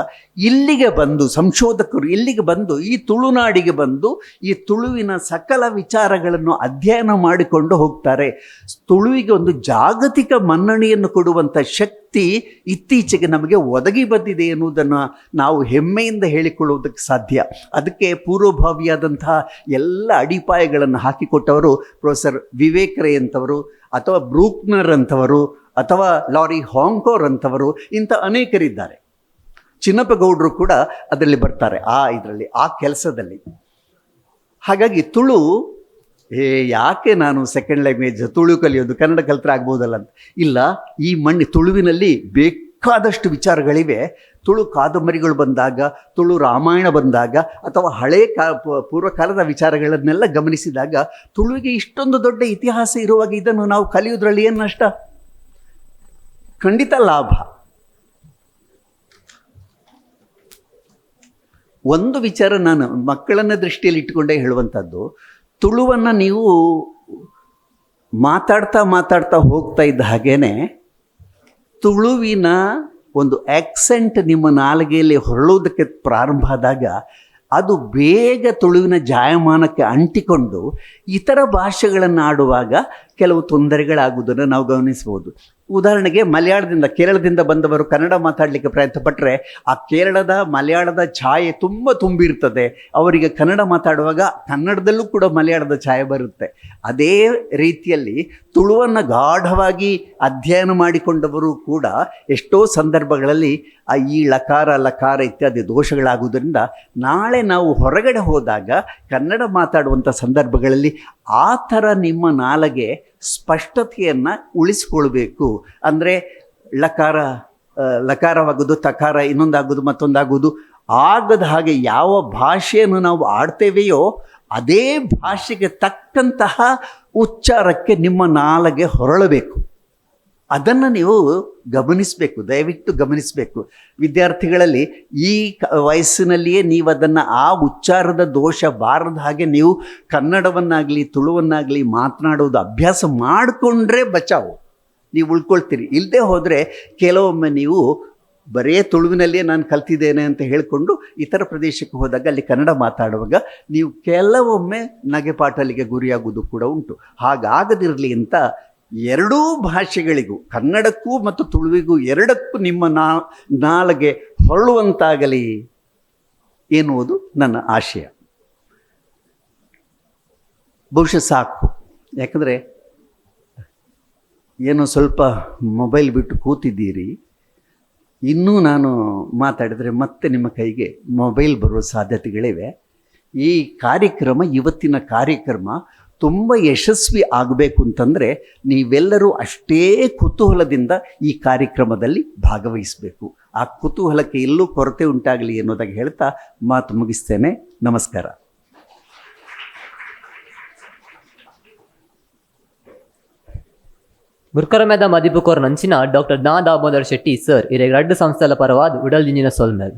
ಇಲ್ಲಿಗೆ ಬಂದು ಸಂಶೋಧಕರು ಇಲ್ಲಿಗೆ ಬಂದು ಈ ತುಳುನಾಡಿಗೆ ಬಂದು ಈ ತುಳುವಿನ ಸಕಲ ವಿಚಾರಗಳನ್ನು ಅಧ್ಯಯನ ಮಾಡಿಕೊಂಡು ಹೋಗ್ತಾರೆ. ತುಳುವಿಗೆ ಒಂದು ಜಾಗತಿಕ ಮನ್ನಣೆಯನ್ನು ಕೊಡುವಂಥ ಶಕ್ತಿ ಇತ್ತೀಚೆಗೆ ನಮಗೆ ಒದಗಿ ಬಂದಿದೆ ಎನ್ನುವುದನ್ನು ನಾವು ಹೆಮ್ಮೆಯಿಂದ ಹೇಳಿಕೊಳ್ಳುವುದಕ್ಕೆ ಸಾಧ್ಯ. ಅದಕ್ಕೆ ಪೂರ್ವಭಾವಿಯಾದಂತಹ ಎಲ್ಲ ಅಡಿಪಾಯಗಳನ್ನು ಹಾಕಿಕೊಟ್ಟವರು ಪ್ರೊಫೆಸರ್ ವಿವೇಕರೇ ಅಂತವರು, ಅಥವಾ ಬ್ರೂಕ್ನರ್ ಅಂತವರು, ಅಥವಾ ಲಾರಿ ಹಾಂಕೋರ್ ಅಂತವರು, ಇಂಥ ಅನೇಕರಿದ್ದಾರೆ. ಚಿನ್ನಪ್ಪಗೌಡರು ಕೂಡ ಅದರಲ್ಲಿ ಬರ್ತಾರೆ, ಆ ಕೆಲಸದಲ್ಲಿ. ಹಾಗಾಗಿ ತುಳು, ಯಾಕೆ ನಾನು ಸೆಕೆಂಡ್ ಲ್ಯಾಂಗ್ವೇಜ್ ತುಳು ಕಲಿಯೋದು, ಕನ್ನಡ ಕಲಿತ್ರೆ ಆಗ್ಬೋದಲ್ಲ ಅಂತ ಇಲ್ಲ. ಈ ತುಳುವಿನಲ್ಲಿ ಬೇಕಾದಷ್ಟು ವಿಚಾರಗಳಿವೆ. ತುಳು ಕಾದಂಬರಿಗಳು ಬಂದಾಗ, ತುಳು ರಾಮಾಯಣ ಬಂದಾಗ, ಅಥವಾ ಪೂರ್ವಕಾಲದ ವಿಚಾರಗಳನ್ನೆಲ್ಲ ಗಮನಿಸಿದಾಗ ತುಳುವಿಗೆ ಇಷ್ಟೊಂದು ದೊಡ್ಡ ಇತಿಹಾಸ ಇರುವಾಗ ಇದನ್ನು ನಾವು ಕಲಿಯೋದ್ರಲ್ಲಿ ಏನು ನಷ್ಟ? ಖಂಡಿತ ಲಾಭ. ಒಂದು ವಿಚಾರ ನಾನು ಮಕ್ಕಳನ್ನ ದೃಷ್ಟಿಯಲ್ಲಿ ಇಟ್ಟುಕೊಂಡೇ ಹೇಳುವಂಥದ್ದು, ತುಳುವನ್ನು ನೀವು ಮಾತಾಡ್ತಾ ಹೋಗ್ತಾ ಇದ್ದ ಹಾಗೇನೆ ತುಳುವಿನ ಒಂದು ಆಕ್ಸೆಂಟ್ ನಿಮ್ಮ ನಾಲಿಗೆಯಲ್ಲಿ ಹೊರಳುವುದಕ್ಕೆ ಪ್ರಾರಂಭ ಆದಾಗ ಅದು ಬೇಗ ತುಳುವಿನ ಜಾಯಮಾನಕ್ಕೆ ಅಂಟಿಕೊಂಡು ಇತರ ಭಾಷೆಗಳನ್ನು ಆಡುವಾಗ ಕೆಲವು ತೊಂದರೆಗಳಾಗುವುದನ್ನು ನಾವು ಗಮನಿಸ್ಬೋದು. ಉದಾಹರಣೆಗೆ ಮಲಯಾಳದಿಂದ, ಕೇರಳದಿಂದ ಬಂದವರು ಕನ್ನಡ ಮಾತಾಡಲಿಕ್ಕೆ ಪ್ರಯತ್ನ ಪಟ್ಟರೆ ಆ ಕೇರಳದ ಮಲಯಾಳದ ಛಾಯೆ ತುಂಬಿರ್ತದೆ. ಅವರಿಗೆ ಕನ್ನಡ ಮಾತಾಡುವಾಗ ಕನ್ನಡದಲ್ಲೂ ಕೂಡ ಮಲಯಾಳದ ಛಾಯೆ ಬರುತ್ತೆ. ಅದೇ ರೀತಿಯಲ್ಲಿ ತುಳುವನ್ನು ಗಾಢವಾಗಿ ಅಧ್ಯಯನ ಮಾಡಿಕೊಂಡವರು ಕೂಡ ಎಷ್ಟೋ ಸಂದರ್ಭಗಳಲ್ಲಿ ಈ ಲಕಾರ ಇತ್ಯಾದಿ ದೋಷಗಳಾಗುವುದರಿಂದ ನಾಳೆ ನಾವು ಹೊರಗಡೆ ಹೋದಾಗ ಕನ್ನಡ ಮಾತಾಡುವಂಥ ಸಂದರ್ಭಗಳಲ್ಲಿ ಆ ಥರ ನಿಮ್ಮ ನಾಲಿಗೆ ಸ್ಪಷ್ಟತೆಯನ್ನು ಉಳಿಸ್ಕೊಳ್ಬೇಕು. ಅಂದರೆ ಲಕಾರವಾಗೋದು, ತಕಾರ ಇನ್ನೊಂದಾಗೋದು, ಮತ್ತೊಂದಾಗೋದು ಆಗದ ಹಾಗೆ ಯಾವ ಭಾಷೆಯನ್ನು ನಾವು ಆಡ್ತೇವೆಯೋ ಅದೇ ಭಾಷೆಗೆ ತಕ್ಕಂತಹ ಉಚ್ಚಾರಕ್ಕೆ ನಿಮ್ಮ ನಾಲಿಗೆ ಹೊರಳಬೇಕು. ಅದನ್ನು ನೀವು ಗಮನಿಸಬೇಕು, ದಯವಿಟ್ಟು ಗಮನಿಸಬೇಕು. ವಿದ್ಯಾರ್ಥಿಗಳಲ್ಲಿ ಈ ವಯಸ್ಸಿನಲ್ಲಿಯೇ ನೀವು ಅದನ್ನು ಆ ಉಚ್ಚಾರದ ದೋಷ ಬಾರದ ಹಾಗೆ ನೀವು ಕನ್ನಡವನ್ನಾಗಲಿ ತುಳುವನ್ನಾಗಲಿ ಮಾತನಾಡೋದು ಅಭ್ಯಾಸ ಮಾಡಿಕೊಂಡ್ರೆ ಬಚಾವು, ನೀವು ಉಳ್ಕೊಳ್ತೀರಿ. ಇಲ್ಲದೆ ಹೋದರೆ ಕೆಲವೊಮ್ಮೆ ನೀವು ಬರೇ ತುಳುವಿನಲ್ಲಿಯೇ ನಾನು ಕಲ್ತಿದ್ದೇನೆ ಅಂತ ಹೇಳಿಕೊಂಡು ಇತರ ಪ್ರದೇಶಕ್ಕೆ ಹೋದಾಗ ಅಲ್ಲಿ ಕನ್ನಡ ಮಾತಾಡುವಾಗ ನೀವು ಕೆಲವೊಮ್ಮೆ ನಗೆಪಾಟಲಿಗೆ ಗುರಿಯಾಗುವುದು ಕೂಡ ಉಂಟು. ಹಾಗಾಗದಿರಲಿ ಅಂತ ಎರಡೂ ಭಾಷೆಗಳಿಗೂ, ಕನ್ನಡಕ್ಕೂ ಮತ್ತು ತುಳುವಿಗೂ ಎರಡಕ್ಕೂ ನಿಮ್ಮ ನಾಲಿಗೆ ಹೊರಳುವಂತಾಗಲಿ ಎನ್ನುವುದು ನನ್ನ ಆಶಯ. ಬಹುಶಃ ಸಾಕು. ಯಾಕಂದರೆ ಏನೋ ಸ್ವಲ್ಪ ಮೊಬೈಲ್ ಬಿಟ್ಟು ಕೂತಿದ್ದೀರಿ. ಇನ್ನೂ ನಾನು ಮಾತಾಡಿದರೆ ಮತ್ತೆ ನಿಮ್ಮ ಕೈಗೆ ಮೊಬೈಲ್ ಬರುವ ಸಾಧ್ಯತೆಗಳಿವೆ. ಈ ಕಾರ್ಯಕ್ರಮ, ಇವತ್ತಿನ ಕಾರ್ಯಕ್ರಮ ತುಂಬ ಯಶಸ್ವಿ ಆಗಬೇಕು ಅಂತಂದರೆ ನೀವೆಲ್ಲರೂ ಅಷ್ಟೇ ಕುತೂಹಲದಿಂದ ಈ ಕಾರ್ಯಕ್ರಮದಲ್ಲಿ ಭಾಗವಹಿಸಬೇಕು. ಆ ಕುತೂಹಲಕ್ಕೆ ಎಲ್ಲೂ ಕೊರತೆ ಉಂಟಾಗಲಿ ಅನ್ನೋದಾಗಿ ಹೇಳ್ತಾ ಮಾತು ಮುಗಿಸ್ತೇನೆ. ನಮಸ್ಕಾರ. ಬುರ್ಕರಮೇದ ಮದಿಬುಕೋರ್ ನಂಚಿನ ಡಾಕ್ಟರ್ ನಾ ದಾಮೋದರ್ ಶೆಟ್ಟಿ ಸರ್ ಇರೇ ಎರಡು ಸಂಸ್ಥೆల ಪರವಾದ ಉಡಲ್ ದಿಂಜಿನ ಸೋಲ್ಮೇಲ್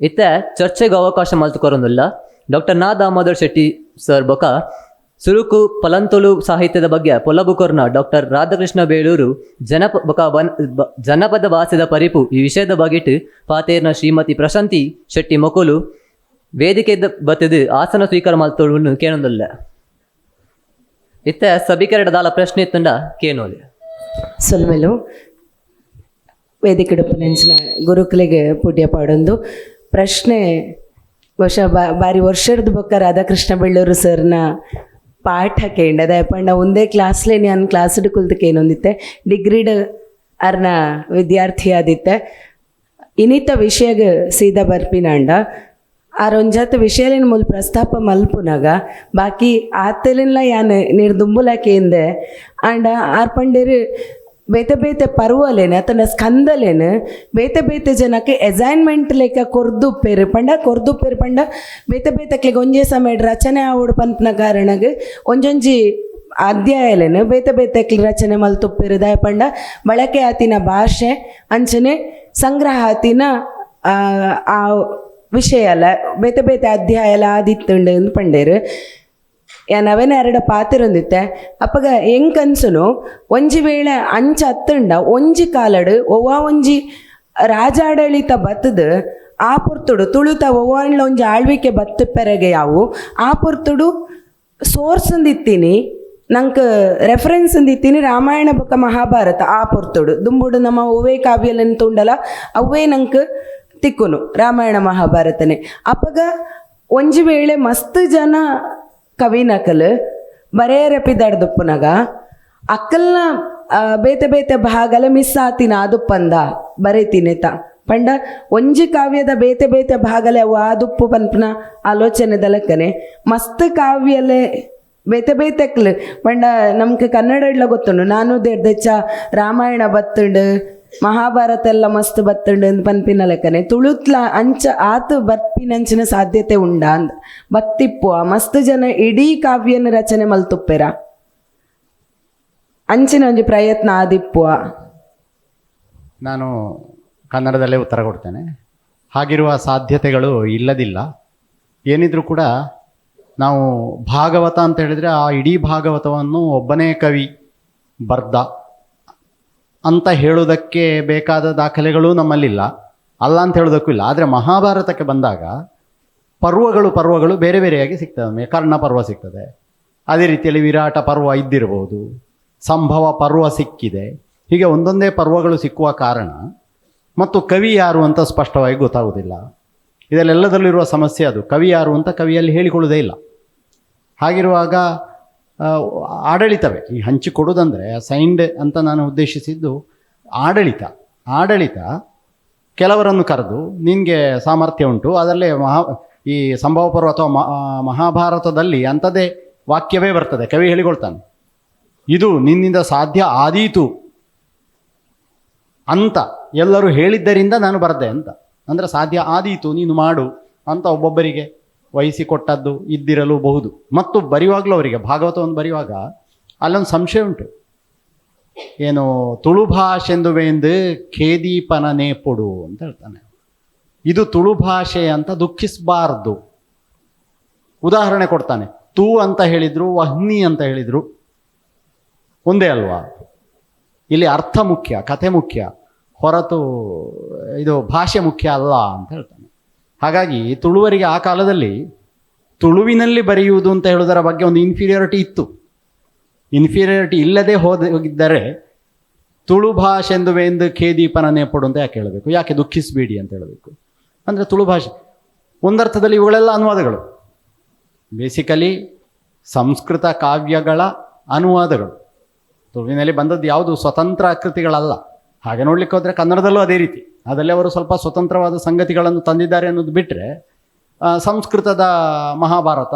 ಇತ್ತೆ ಚರ್ಚೆಗೆ ಅವಕಾಶ ಮಲ್ತುಕೊರೊಂದುಲ್ಲ. ಡಾಕ್ಟರ್ ನಾ ದಾಮೋದರ್ ಶೆಟ್ಟಿ ಸರ್ ಬೊಕ ಸುರುಕು ಪಲಂತೊಲು ಸಾಹಿತ್ಯದ ಬಗ್ಗೆ ಪೊಲ್ಲಬುಕೋರ್ನ ಡಾಕ್ಟರ್ ರಾಧಾಕೃಷ್ಣ ಬೇಳೂರು ಜನಪದ ಭಾಷೆದ ಪರಿಪು ಈ ವಿಷಯದ ಬಗೆಟ್ ಪಾತೇರ್ನ ಶ್ರೀಮತಿ ಪ್ರಶಾಂತಿ ಶೆಟ್ಟಿ ಮೊಕುಲು ವೇದಿಕೆ ಬತ್ತದು ಆಸನ ಸ್ವೀಕಾರ ಮಲ್ತೊಳು ಕೇಳೊಂದುಲ್ಲ. ಇತ್ತೆ ಸಭಿಕರಡದಾಲ ಪ್ರಶ್ನೆ ಇತ್ತಂಡ ಕೇನೋಲಿ ಸೊಲ್ಮೆಲು ವೇದಿಕೆ ನೆಂಚಿನ ಗುರುಕುಲಿಗೆ ಪುಡ್ಯ ಪಾಡೊಂದು ಪ್ರಶ್ನೆ ಬಹುಶಃ ಬಾರಿ ವರ್ಷದ ಬೊಕ್ಕ ರಾಧಾಕೃಷ್ಣ ಬೆಳ್ಳೂರು ಸರ್ನ ಪಾಠ ಕೇಂಡದ ಪಂಡ ಒಂದೇ ಕ್ಲಾಸ್ಲೇ ನಾನು ಕ್ಲಾಸ್ಡ್ ಕುಲ್ತಕ್ಕೇನೊಂದಿತ್ತೆ ಡಿಗ್ರಿಡ್ ಅರ್ನ ವಿದ್ಯಾರ್ಥಿ ಆದಿತ್ತೆ ಇನ್ನಿತ ವಿಷಯಗೆ ಸೀದಾ ಬರ್ಪಿನಾಂಡ ಆರೊಂಜಾತ ವಿಷಯಲಿನ ಮೂಲ ಪ್ರಸ್ತಾಪ ಮಲ್ಪುನಾಗ ಬಾಕಿ ಆತಲಿನ್ಲ ಯಾನ್ ನಿರ್ದುಂಬುಲಕೇಂದೆ ಆಂಡ ಆರ್ಪಂಡೇರು ಬೇತೆ ಬೇತೆ ಪರ್ವಲೇನು ಅತನ ಸ್ಕಂದಲೇನು ಬೇತೆ ಬೇತೆ ಜನಕ್ಕೆ ಅಸೈನ್ಮೆಂಟ್ ಲೆಕ್ಕ ಕೊರ್ದುಪ್ಪೇರು ಪಂಡ ಬೇತೆ ಬೇತೆಕ್ಲಿಗೆ ಒಂಜೇ ಸಮಯ ರಚನೆ ಆವಡು ಪಂಪನ ಕಾರಣಗೆ ಒಂಜೊಂಜಿ ಅಧ್ಯಾಯಲೇನು ಬೇತೆ ಬೇತೆಕ್ಲಿ ರಚನೆ ಮಲ್ತುಪ್ಪೇರು ದಯ ಪಂಡ ಬಳಕೆ ಆತಿನ ಭಾಷೆ ಅಂಚನೆ ಸಂಗ್ರಹ ಆತಿನ ಆ ವಿಷಯಲ ಬೇತೆ ಬೇತೆ ಅಧ್ಯಾಯಲ ಆದಿತ್ತುಂಡು ಅಂದು ಪಂಡೇರು ನಾವೇನ ಎರಡು ಪಾತಿರೊಂದಿತ್ತೆ ಅಪ್ಪಗ ಹೆಂಗ್ ಕನ್ಸುನು ಒಂಜಿ ವೇಳೆ ಅಂಚ ಹತ್ತಂಡ ಒಂಜಿ ಕಾಲಡು ಒವ್ವಾ ಒಂಜಿ ರಾಜಾಡಳಿತ ಬತ್ತದು ಆ ಪೊರ್ತುಡು ತುಳುತ ಒವ್ವಾಂಡ್ಲ ಒಂಜಿ ಆಳ್ವಿಕೆ ಬತ್ತು ಪೆರಗೆ ಯಾವು ಆ ಪೊರ್ತುಡು ಸೋರ್ಸ್ ಅಂದಿತ್ತೀನಿ ನಂಗೆ ರೆಫರೆನ್ಸ್ ಅಂದಿತ್ತೀನಿ ರಾಮಾಯಣ ಬೊಕ್ಕ ಮಹಾಭಾರತ ಆ ಪೊರ್ತುಡು ದುಂಬುಡು ನಮ್ಮ ಒವೇ ಕಾವ್ಯಲನ್ನು ತುಂಡಲ ಅವೇ ನಂಗೆ ತಿಕ್ಕುನು ರಾಮಾಯಣ ಮಹಾಭಾರತನೇ ಅಪ್ಪಗ ಒಂಜಿ ವೇಳೆ ಮಸ್ತ್ ಜನ ಕವಿನಕಲ್ ಬರೆಯರಪಿದಡ್ದುಪ್ಪುನಗ ಅಕ್ಕಲ್ನ ಬೇತೆ ಬೇತೆ ಭಾಗಲ ಮಿಸ್ ಆತಿನ ಆದುಪ್ಪಂದ ಬರೀತೀನಿತ ಪಂಡ ಒಂಜಿ ಕಾವ್ಯದ ಬೇತೆ ಬೇತೆ ಭಾಗಲೆ ಅವು ಆದುಪ್ಪು ಪನ್ಪನ ಆಲೋಚನೆ ದಲಕ್ಕನೆ ಮಸ್ತ್ ಕಾವ್ಯಲೆ ಬೇತೆ ಬೇತೆಕ್ಲು ಪಂಡ ನಮ್ಗೆ ಕನ್ನಡ ಗೊತ್ತುಂಡು ನಾನು ದೆಚ್ಚ ರಾಮಾಯಣ ಬತ್ತುಂಡು ಮಹಾಭಾರತ ಎಲ್ಲ ಮಸ್ತ್ ಬತ್ತುಂಡು ಅಂದ್ ಪನ್ಪಿನ ಲೆಕ್ಕನೆ ತುಳುತ್ಲ ಅಂಚ ಆತು ಬರ್ಪಿನಂಚಿನ ಸಾಧ್ಯತೆ ಉಂಡ ಅಂದ ಬತ್ತಿಪ್ಪು ಮಸ್ತ್ ಜನ ಇಡೀ ಕಾವ್ಯನ ರಚನೆ ಮಲ್ತುಪ್ಪೆರ ಅಂಚಿನ ಒಂಜಿ ಪ್ರಯತ್ನ ಆದಿಪ್ಪುವ. ನಾನು ಕನ್ನಡದಲ್ಲೇ ಉತ್ತರ ಕೊಡ್ತೇನೆ. ಹಾಗಿರುವ ಸಾಧ್ಯತೆಗಳು ಇಲ್ಲದಿಲ್ಲ. ಏನಿದ್ರೂ ಕೂಡ ನಾವು ಭಾಗವತ ಅಂತ ಹೇಳಿದರೆ ಆ ಇಡೀ ಭಾಗವತವನ್ನು ಒಬ್ಬನೇ ಕವಿ ಬರ್ದ ಅಂತ ಹೇಳೋದಕ್ಕೆ ಬೇಕಾದ ದಾಖಲೆಗಳು ನಮ್ಮಲ್ಲಿಲ್ಲ, ಅಲ್ಲ ಅಂತ ಹೇಳೋದಕ್ಕೂ ಇಲ್ಲ. ಆದರೆ ಮಹಾಭಾರತಕ್ಕೆ ಬಂದಾಗ ಪರ್ವಗಳು ಬೇರೆ ಬೇರೆಯಾಗಿ ಸಿಗ್ತದೆ. ನಮಗೆ ಕರ್ಣ ಪರ್ವ ಸಿಗ್ತದೆ, ಅದೇ ರೀತಿಯಲ್ಲಿ ವಿರಾಟ ಪರ್ವ ಇದ್ದಿರಬಹುದು, ಸಂಭವ ಪರ್ವ ಸಿಕ್ಕಿದೆ. ಹೀಗೆ ಒಂದೊಂದೇ ಪರ್ವಗಳು ಸಿಕ್ಕುವ ಕಾರಣ ಮತ್ತು ಕವಿ ಯಾರು ಅಂತ ಸ್ಪಷ್ಟವಾಗಿ ಗೊತ್ತಾಗುವುದಿಲ್ಲ. ಇದೆಲ್ಲದರಲ್ಲಿರುವ ಸಮಸ್ಯೆ ಅದು. ಕವಿ ಯಾರು ಅಂತ ಕವಿಯಲ್ಲಿ ಹೇಳಿಕೊಳ್ಳುವುದೇ ಇಲ್ಲ. ಹಾಗಿರುವಾಗ ಆಡಳಿತವೇ ಈ ಹಂಚಿಕೊಡುವುದಂದರೆ ಸೈನ್ಡ್ ಅಂತ ನಾನು ಉದ್ದೇಶಿಸಿದ್ದು ಆಡಳಿತ ಕೆಲವರನ್ನು ಕರೆದು ನಿನಗೆ ಸಾಮರ್ಥ್ಯ ಉಂಟು, ಅದರಲ್ಲೇ ಈ ಸಂಭವ ಪರ್ವ ಅಥವಾ ಮಹಾಭಾರತದಲ್ಲಿ ಅಂಥದ್ದೇ ವಾಕ್ಯವೇ ಬರ್ತದೆ. ಕವಿ ಹೇಳಿಕೊಳ್ತಾನೆ, ಇದು ನಿನ್ನಿಂದ ಸಾಧ್ಯ ಆದೀತು ಅಂತ ಎಲ್ಲರೂ ಹೇಳಿದ್ದರಿಂದ ನಾನು ಬರದೆ ಅಂತ. ಅಂದರೆ ಸಾಧ್ಯ ಆದೀತು, ನೀನು ಮಾಡು ಅಂತ ಒಬ್ಬೊಬ್ಬರಿಗೆ ವಹಿಸಿಕೊಟ್ಟದ್ದು ಇದ್ದಿರಲೂಬಹುದು. ಮತ್ತು ಬರೆಯುವಾಗಲೂ ಅವರಿಗೆ ಭಾಗವತವನ್ನು ಬರೆಯುವಾಗ ಅಲ್ಲೊಂದು ಸಂಶಯ ಉಂಟು. ಏನು ತುಳು ಭಾಷೆಂದುವೆಂದು ಖೇದೀಪನನೇ ಪೊಡು ಅಂತ ಹೇಳ್ತಾನೆ. ಇದು ತುಳು ಭಾಷೆ ಅಂತ ದುಃಖಿಸಬಾರ್ದು. ಉದಾಹರಣೆ ಕೊಡ್ತಾನೆ. ತೂ ಅಂತ ಹೇಳಿದ್ರು, ವಹ್ನಿ ಅಂತ ಹೇಳಿದ್ರು ಒಂದೇ ಅಲ್ವಾ? ಇಲ್ಲಿ ಅರ್ಥ ಮುಖ್ಯ, ಕಥೆ ಮುಖ್ಯ, ಹೊರತು ಇದು ಭಾಷೆ ಮುಖ್ಯ ಅಲ್ಲ ಅಂತ ಹೇಳ್ತಾನೆ. ಹಾಗಾಗಿ ತುಳುವರಿಗೆ ಆ ಕಾಲದಲ್ಲಿ ತುಳುವಿನಲ್ಲಿ ಬರೆಯುವುದು ಅಂತ ಹೇಳುವುದರ ಬಗ್ಗೆ ಒಂದು ಇನ್ಫೀರಿಯಾರಿಟಿ ಇತ್ತು. ಇನ್ಫೀರಿಯಾರಿಟಿ ಇಲ್ಲದೆ ಹೋಗಿದ್ದರೆ ತುಳು ಭಾಷೆಂದುವೆಂದು ಖೇದೀಪನನೇ ಪಡು ಅಂತ ಯಾಕೆ ಹೇಳಬೇಕು? ಯಾಕೆ ದುಃಖಿಸಬೇಡಿ ಅಂತ ಹೇಳಬೇಕು? ಅಂದರೆ ತುಳು ಭಾಷೆ ಒಂದರ್ಥದಲ್ಲಿ ಇವುಗಳೆಲ್ಲ ಅನುವಾದಗಳು, ಬೇಸಿಕಲಿ ಸಂಸ್ಕೃತ ಕಾವ್ಯಗಳ ಅನುವಾದಗಳು. ತುಳುವಿನಲ್ಲಿ ಬಂದದ್ದು ಯಾವುದು ಸ್ವತಂತ್ರ ಕೃತಿಗಳಲ್ಲ. ಹಾಗೆ ನೋಡ್ಲಿಕ್ಕೆ ಹೋದರೆ ಕನ್ನಡದಲ್ಲೂ ಅದೇ ರೀತಿ. ಅದರಲ್ಲಿ ಅವರು ಸ್ವಲ್ಪ ಸ್ವತಂತ್ರವಾದ ಸಂಗತಿಗಳನ್ನು ತಂದಿದ್ದಾರೆ ಅನ್ನೋದು ಬಿಟ್ಟರೆ, ಸಂಸ್ಕೃತದ ಮಹಾಭಾರತ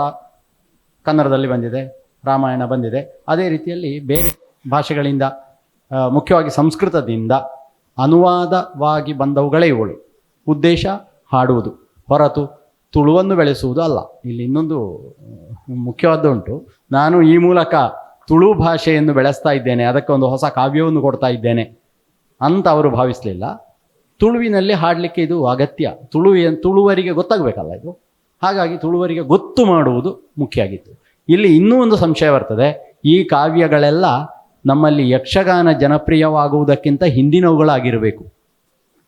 ಕನ್ನಡದಲ್ಲಿ ಬಂದಿದೆ, ರಾಮಾಯಣ ಬಂದಿದೆ. ಅದೇ ರೀತಿಯಲ್ಲಿ ಬೇರೆ ಭಾಷೆಗಳಿಂದ, ಮುಖ್ಯವಾಗಿ ಸಂಸ್ಕೃತದಿಂದ ಅನುವಾದವಾಗಿ ಬಂದವುಗಳೇ ಇವುಗಳು. ಉದ್ದೇಶ ಹಾಡುವುದು, ಹೊರತು ತುಳುವನ್ನು ಬೆಳೆಸುವುದು ಅಲ್ಲ. ಇಲ್ಲಿ ಇನ್ನೊಂದು ಮುಖ್ಯವಾದ್ದು ಉಂಟು. ನಾನು ಈ ಮೂಲಕ ತುಳು ಭಾಷೆಯನ್ನು ಬೆಳೆಸ್ತಾ ಇದ್ದೇನೆ, ಅದಕ್ಕೆ ಒಂದು ಹೊಸ ಕಾವ್ಯವನ್ನು ಕೊಡ್ತಾ ಇದ್ದೇನೆ ಅಂತ ಅವರು ಭಾವಿಸಲಿಲ್ಲ. ತುಳುವಿನಲ್ಲಿ ಹಾಡಲಿಕ್ಕೆ ಇದು ಅಗತ್ಯ. ತುಳುವರಿಗೆ ಗೊತ್ತಾಗಬೇಕಲ್ಲ ಇದು. ಹಾಗಾಗಿ ತುಳುವರಿಗೆ ಗೊತ್ತು ಮಾಡುವುದು ಮುಖ್ಯ ಆಗಿತ್ತು. ಇಲ್ಲಿ ಇನ್ನೂ ಒಂದು ಸಂಶಯ ಬರ್ತದೆ. ಈ ಕಾವ್ಯಗಳೆಲ್ಲ ನಮ್ಮಲ್ಲಿ ಯಕ್ಷಗಾನ ಜನಪ್ರಿಯವಾಗುವುದಕ್ಕಿಂತ ಹಿಂದಿನವುಗಳಾಗಿರಬೇಕು.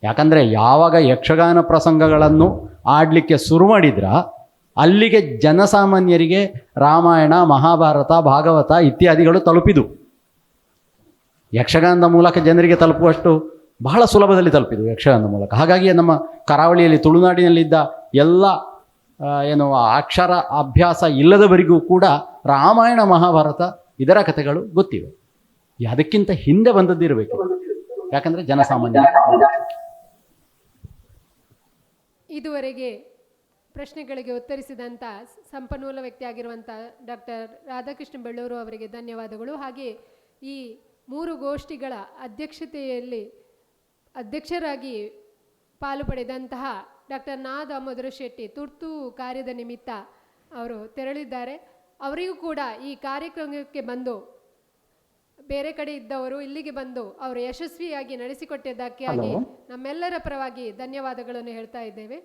ಯಾಕಂದರೆ ಯಾವಾಗ ಯಕ್ಷಗಾನ ಪ್ರಸಂಗಗಳನ್ನು ಆಡಲಿಕ್ಕೆ ಶುರು ಮಾಡಿದ್ರ ಅಲ್ಲಿಗೆ ಜನಸಾಮಾನ್ಯರಿಗೆ ರಾಮಾಯಣ, ಮಹಾಭಾರತ, ಭಾಗವತ ಇತ್ಯಾದಿಗಳು ತಲುಪಿದು. ಯಕ್ಷಗಾನದ ಮೂಲಕ ಜನರಿಗೆ ತಲುಪುವಷ್ಟು ಬಹಳ ಸುಲಭದಲ್ಲಿ ತಲುಪಿದು ಯಕ್ಷಗಾನದ ಮೂಲಕ. ಹಾಗಾಗಿ ನಮ್ಮ ಕರಾವಳಿಯಲ್ಲಿ, ತುಳುನಾಡಿನಲ್ಲಿದ್ದ ಎಲ್ಲ ಏನು ಅಕ್ಷರ ಅಭ್ಯಾಸ ಇಲ್ಲದವರಿಗೂ ಕೂಡ ರಾಮಾಯಣ, ಮಹಾಭಾರತ ಇದರ ಕಥೆಗಳು ಗೊತ್ತಿವೆ. ಅದಕ್ಕಿಂತ ಹಿಂದೆ ಬಂದದ್ದಿರಬೇಕು. ಯಾಕಂದರೆ ಜನಸಾಮಾನ್ಯ. ಇದುವರೆಗೆ ಪ್ರಶ್ನೆಗಳಿಗೆ ಉತ್ತರಿಸಿದಂಥ ಸಂಪನ್ಮೂಲ ವ್ಯಕ್ತಿಯಾಗಿರುವಂಥ ಡಾಕ್ಟರ್ ರಾಧಾಕೃಷ್ಣ ಬೆಳ್ಳೂರು ಅವರಿಗೆ ಧನ್ಯವಾದಗಳು. ಹಾಗೆ ಈ 3 ಗೋಷ್ಠಿಗಳ ಅಧ್ಯಕ್ಷರಾಗಿ ಪಾಲು ಪಡೆದಂತಹ ಡಾಕ್ಟರ್ ನಾ ದಾಮೋದರ ಶೆಟ್ಟಿ ತುರ್ತು ಕಾರ್ಯದ ನಿಮಿತ್ತ ಅವರು ತೆರಳಿದ್ದಾರೆ. ಅವರಿಗೂ ಕೂಡ ಈ ಕಾರ್ಯಕ್ರಮಕ್ಕೆ ಬಂದು, ಬೇರೆ ಕಡೆ ಇದ್ದವರು ಇಲ್ಲಿಗೆ ಬಂದು ಅವರು ಯಶಸ್ವಿಯಾಗಿ ನಡೆಸಿಕೊಟ್ಟಿದ್ದಕ್ಕಾಗಿ ನಮ್ಮೆಲ್ಲರ ಪರವಾಗಿ ಧನ್ಯವಾದಗಳನ್ನು ಹೇಳ್ತಾ ಇದ್ದೇವೆ.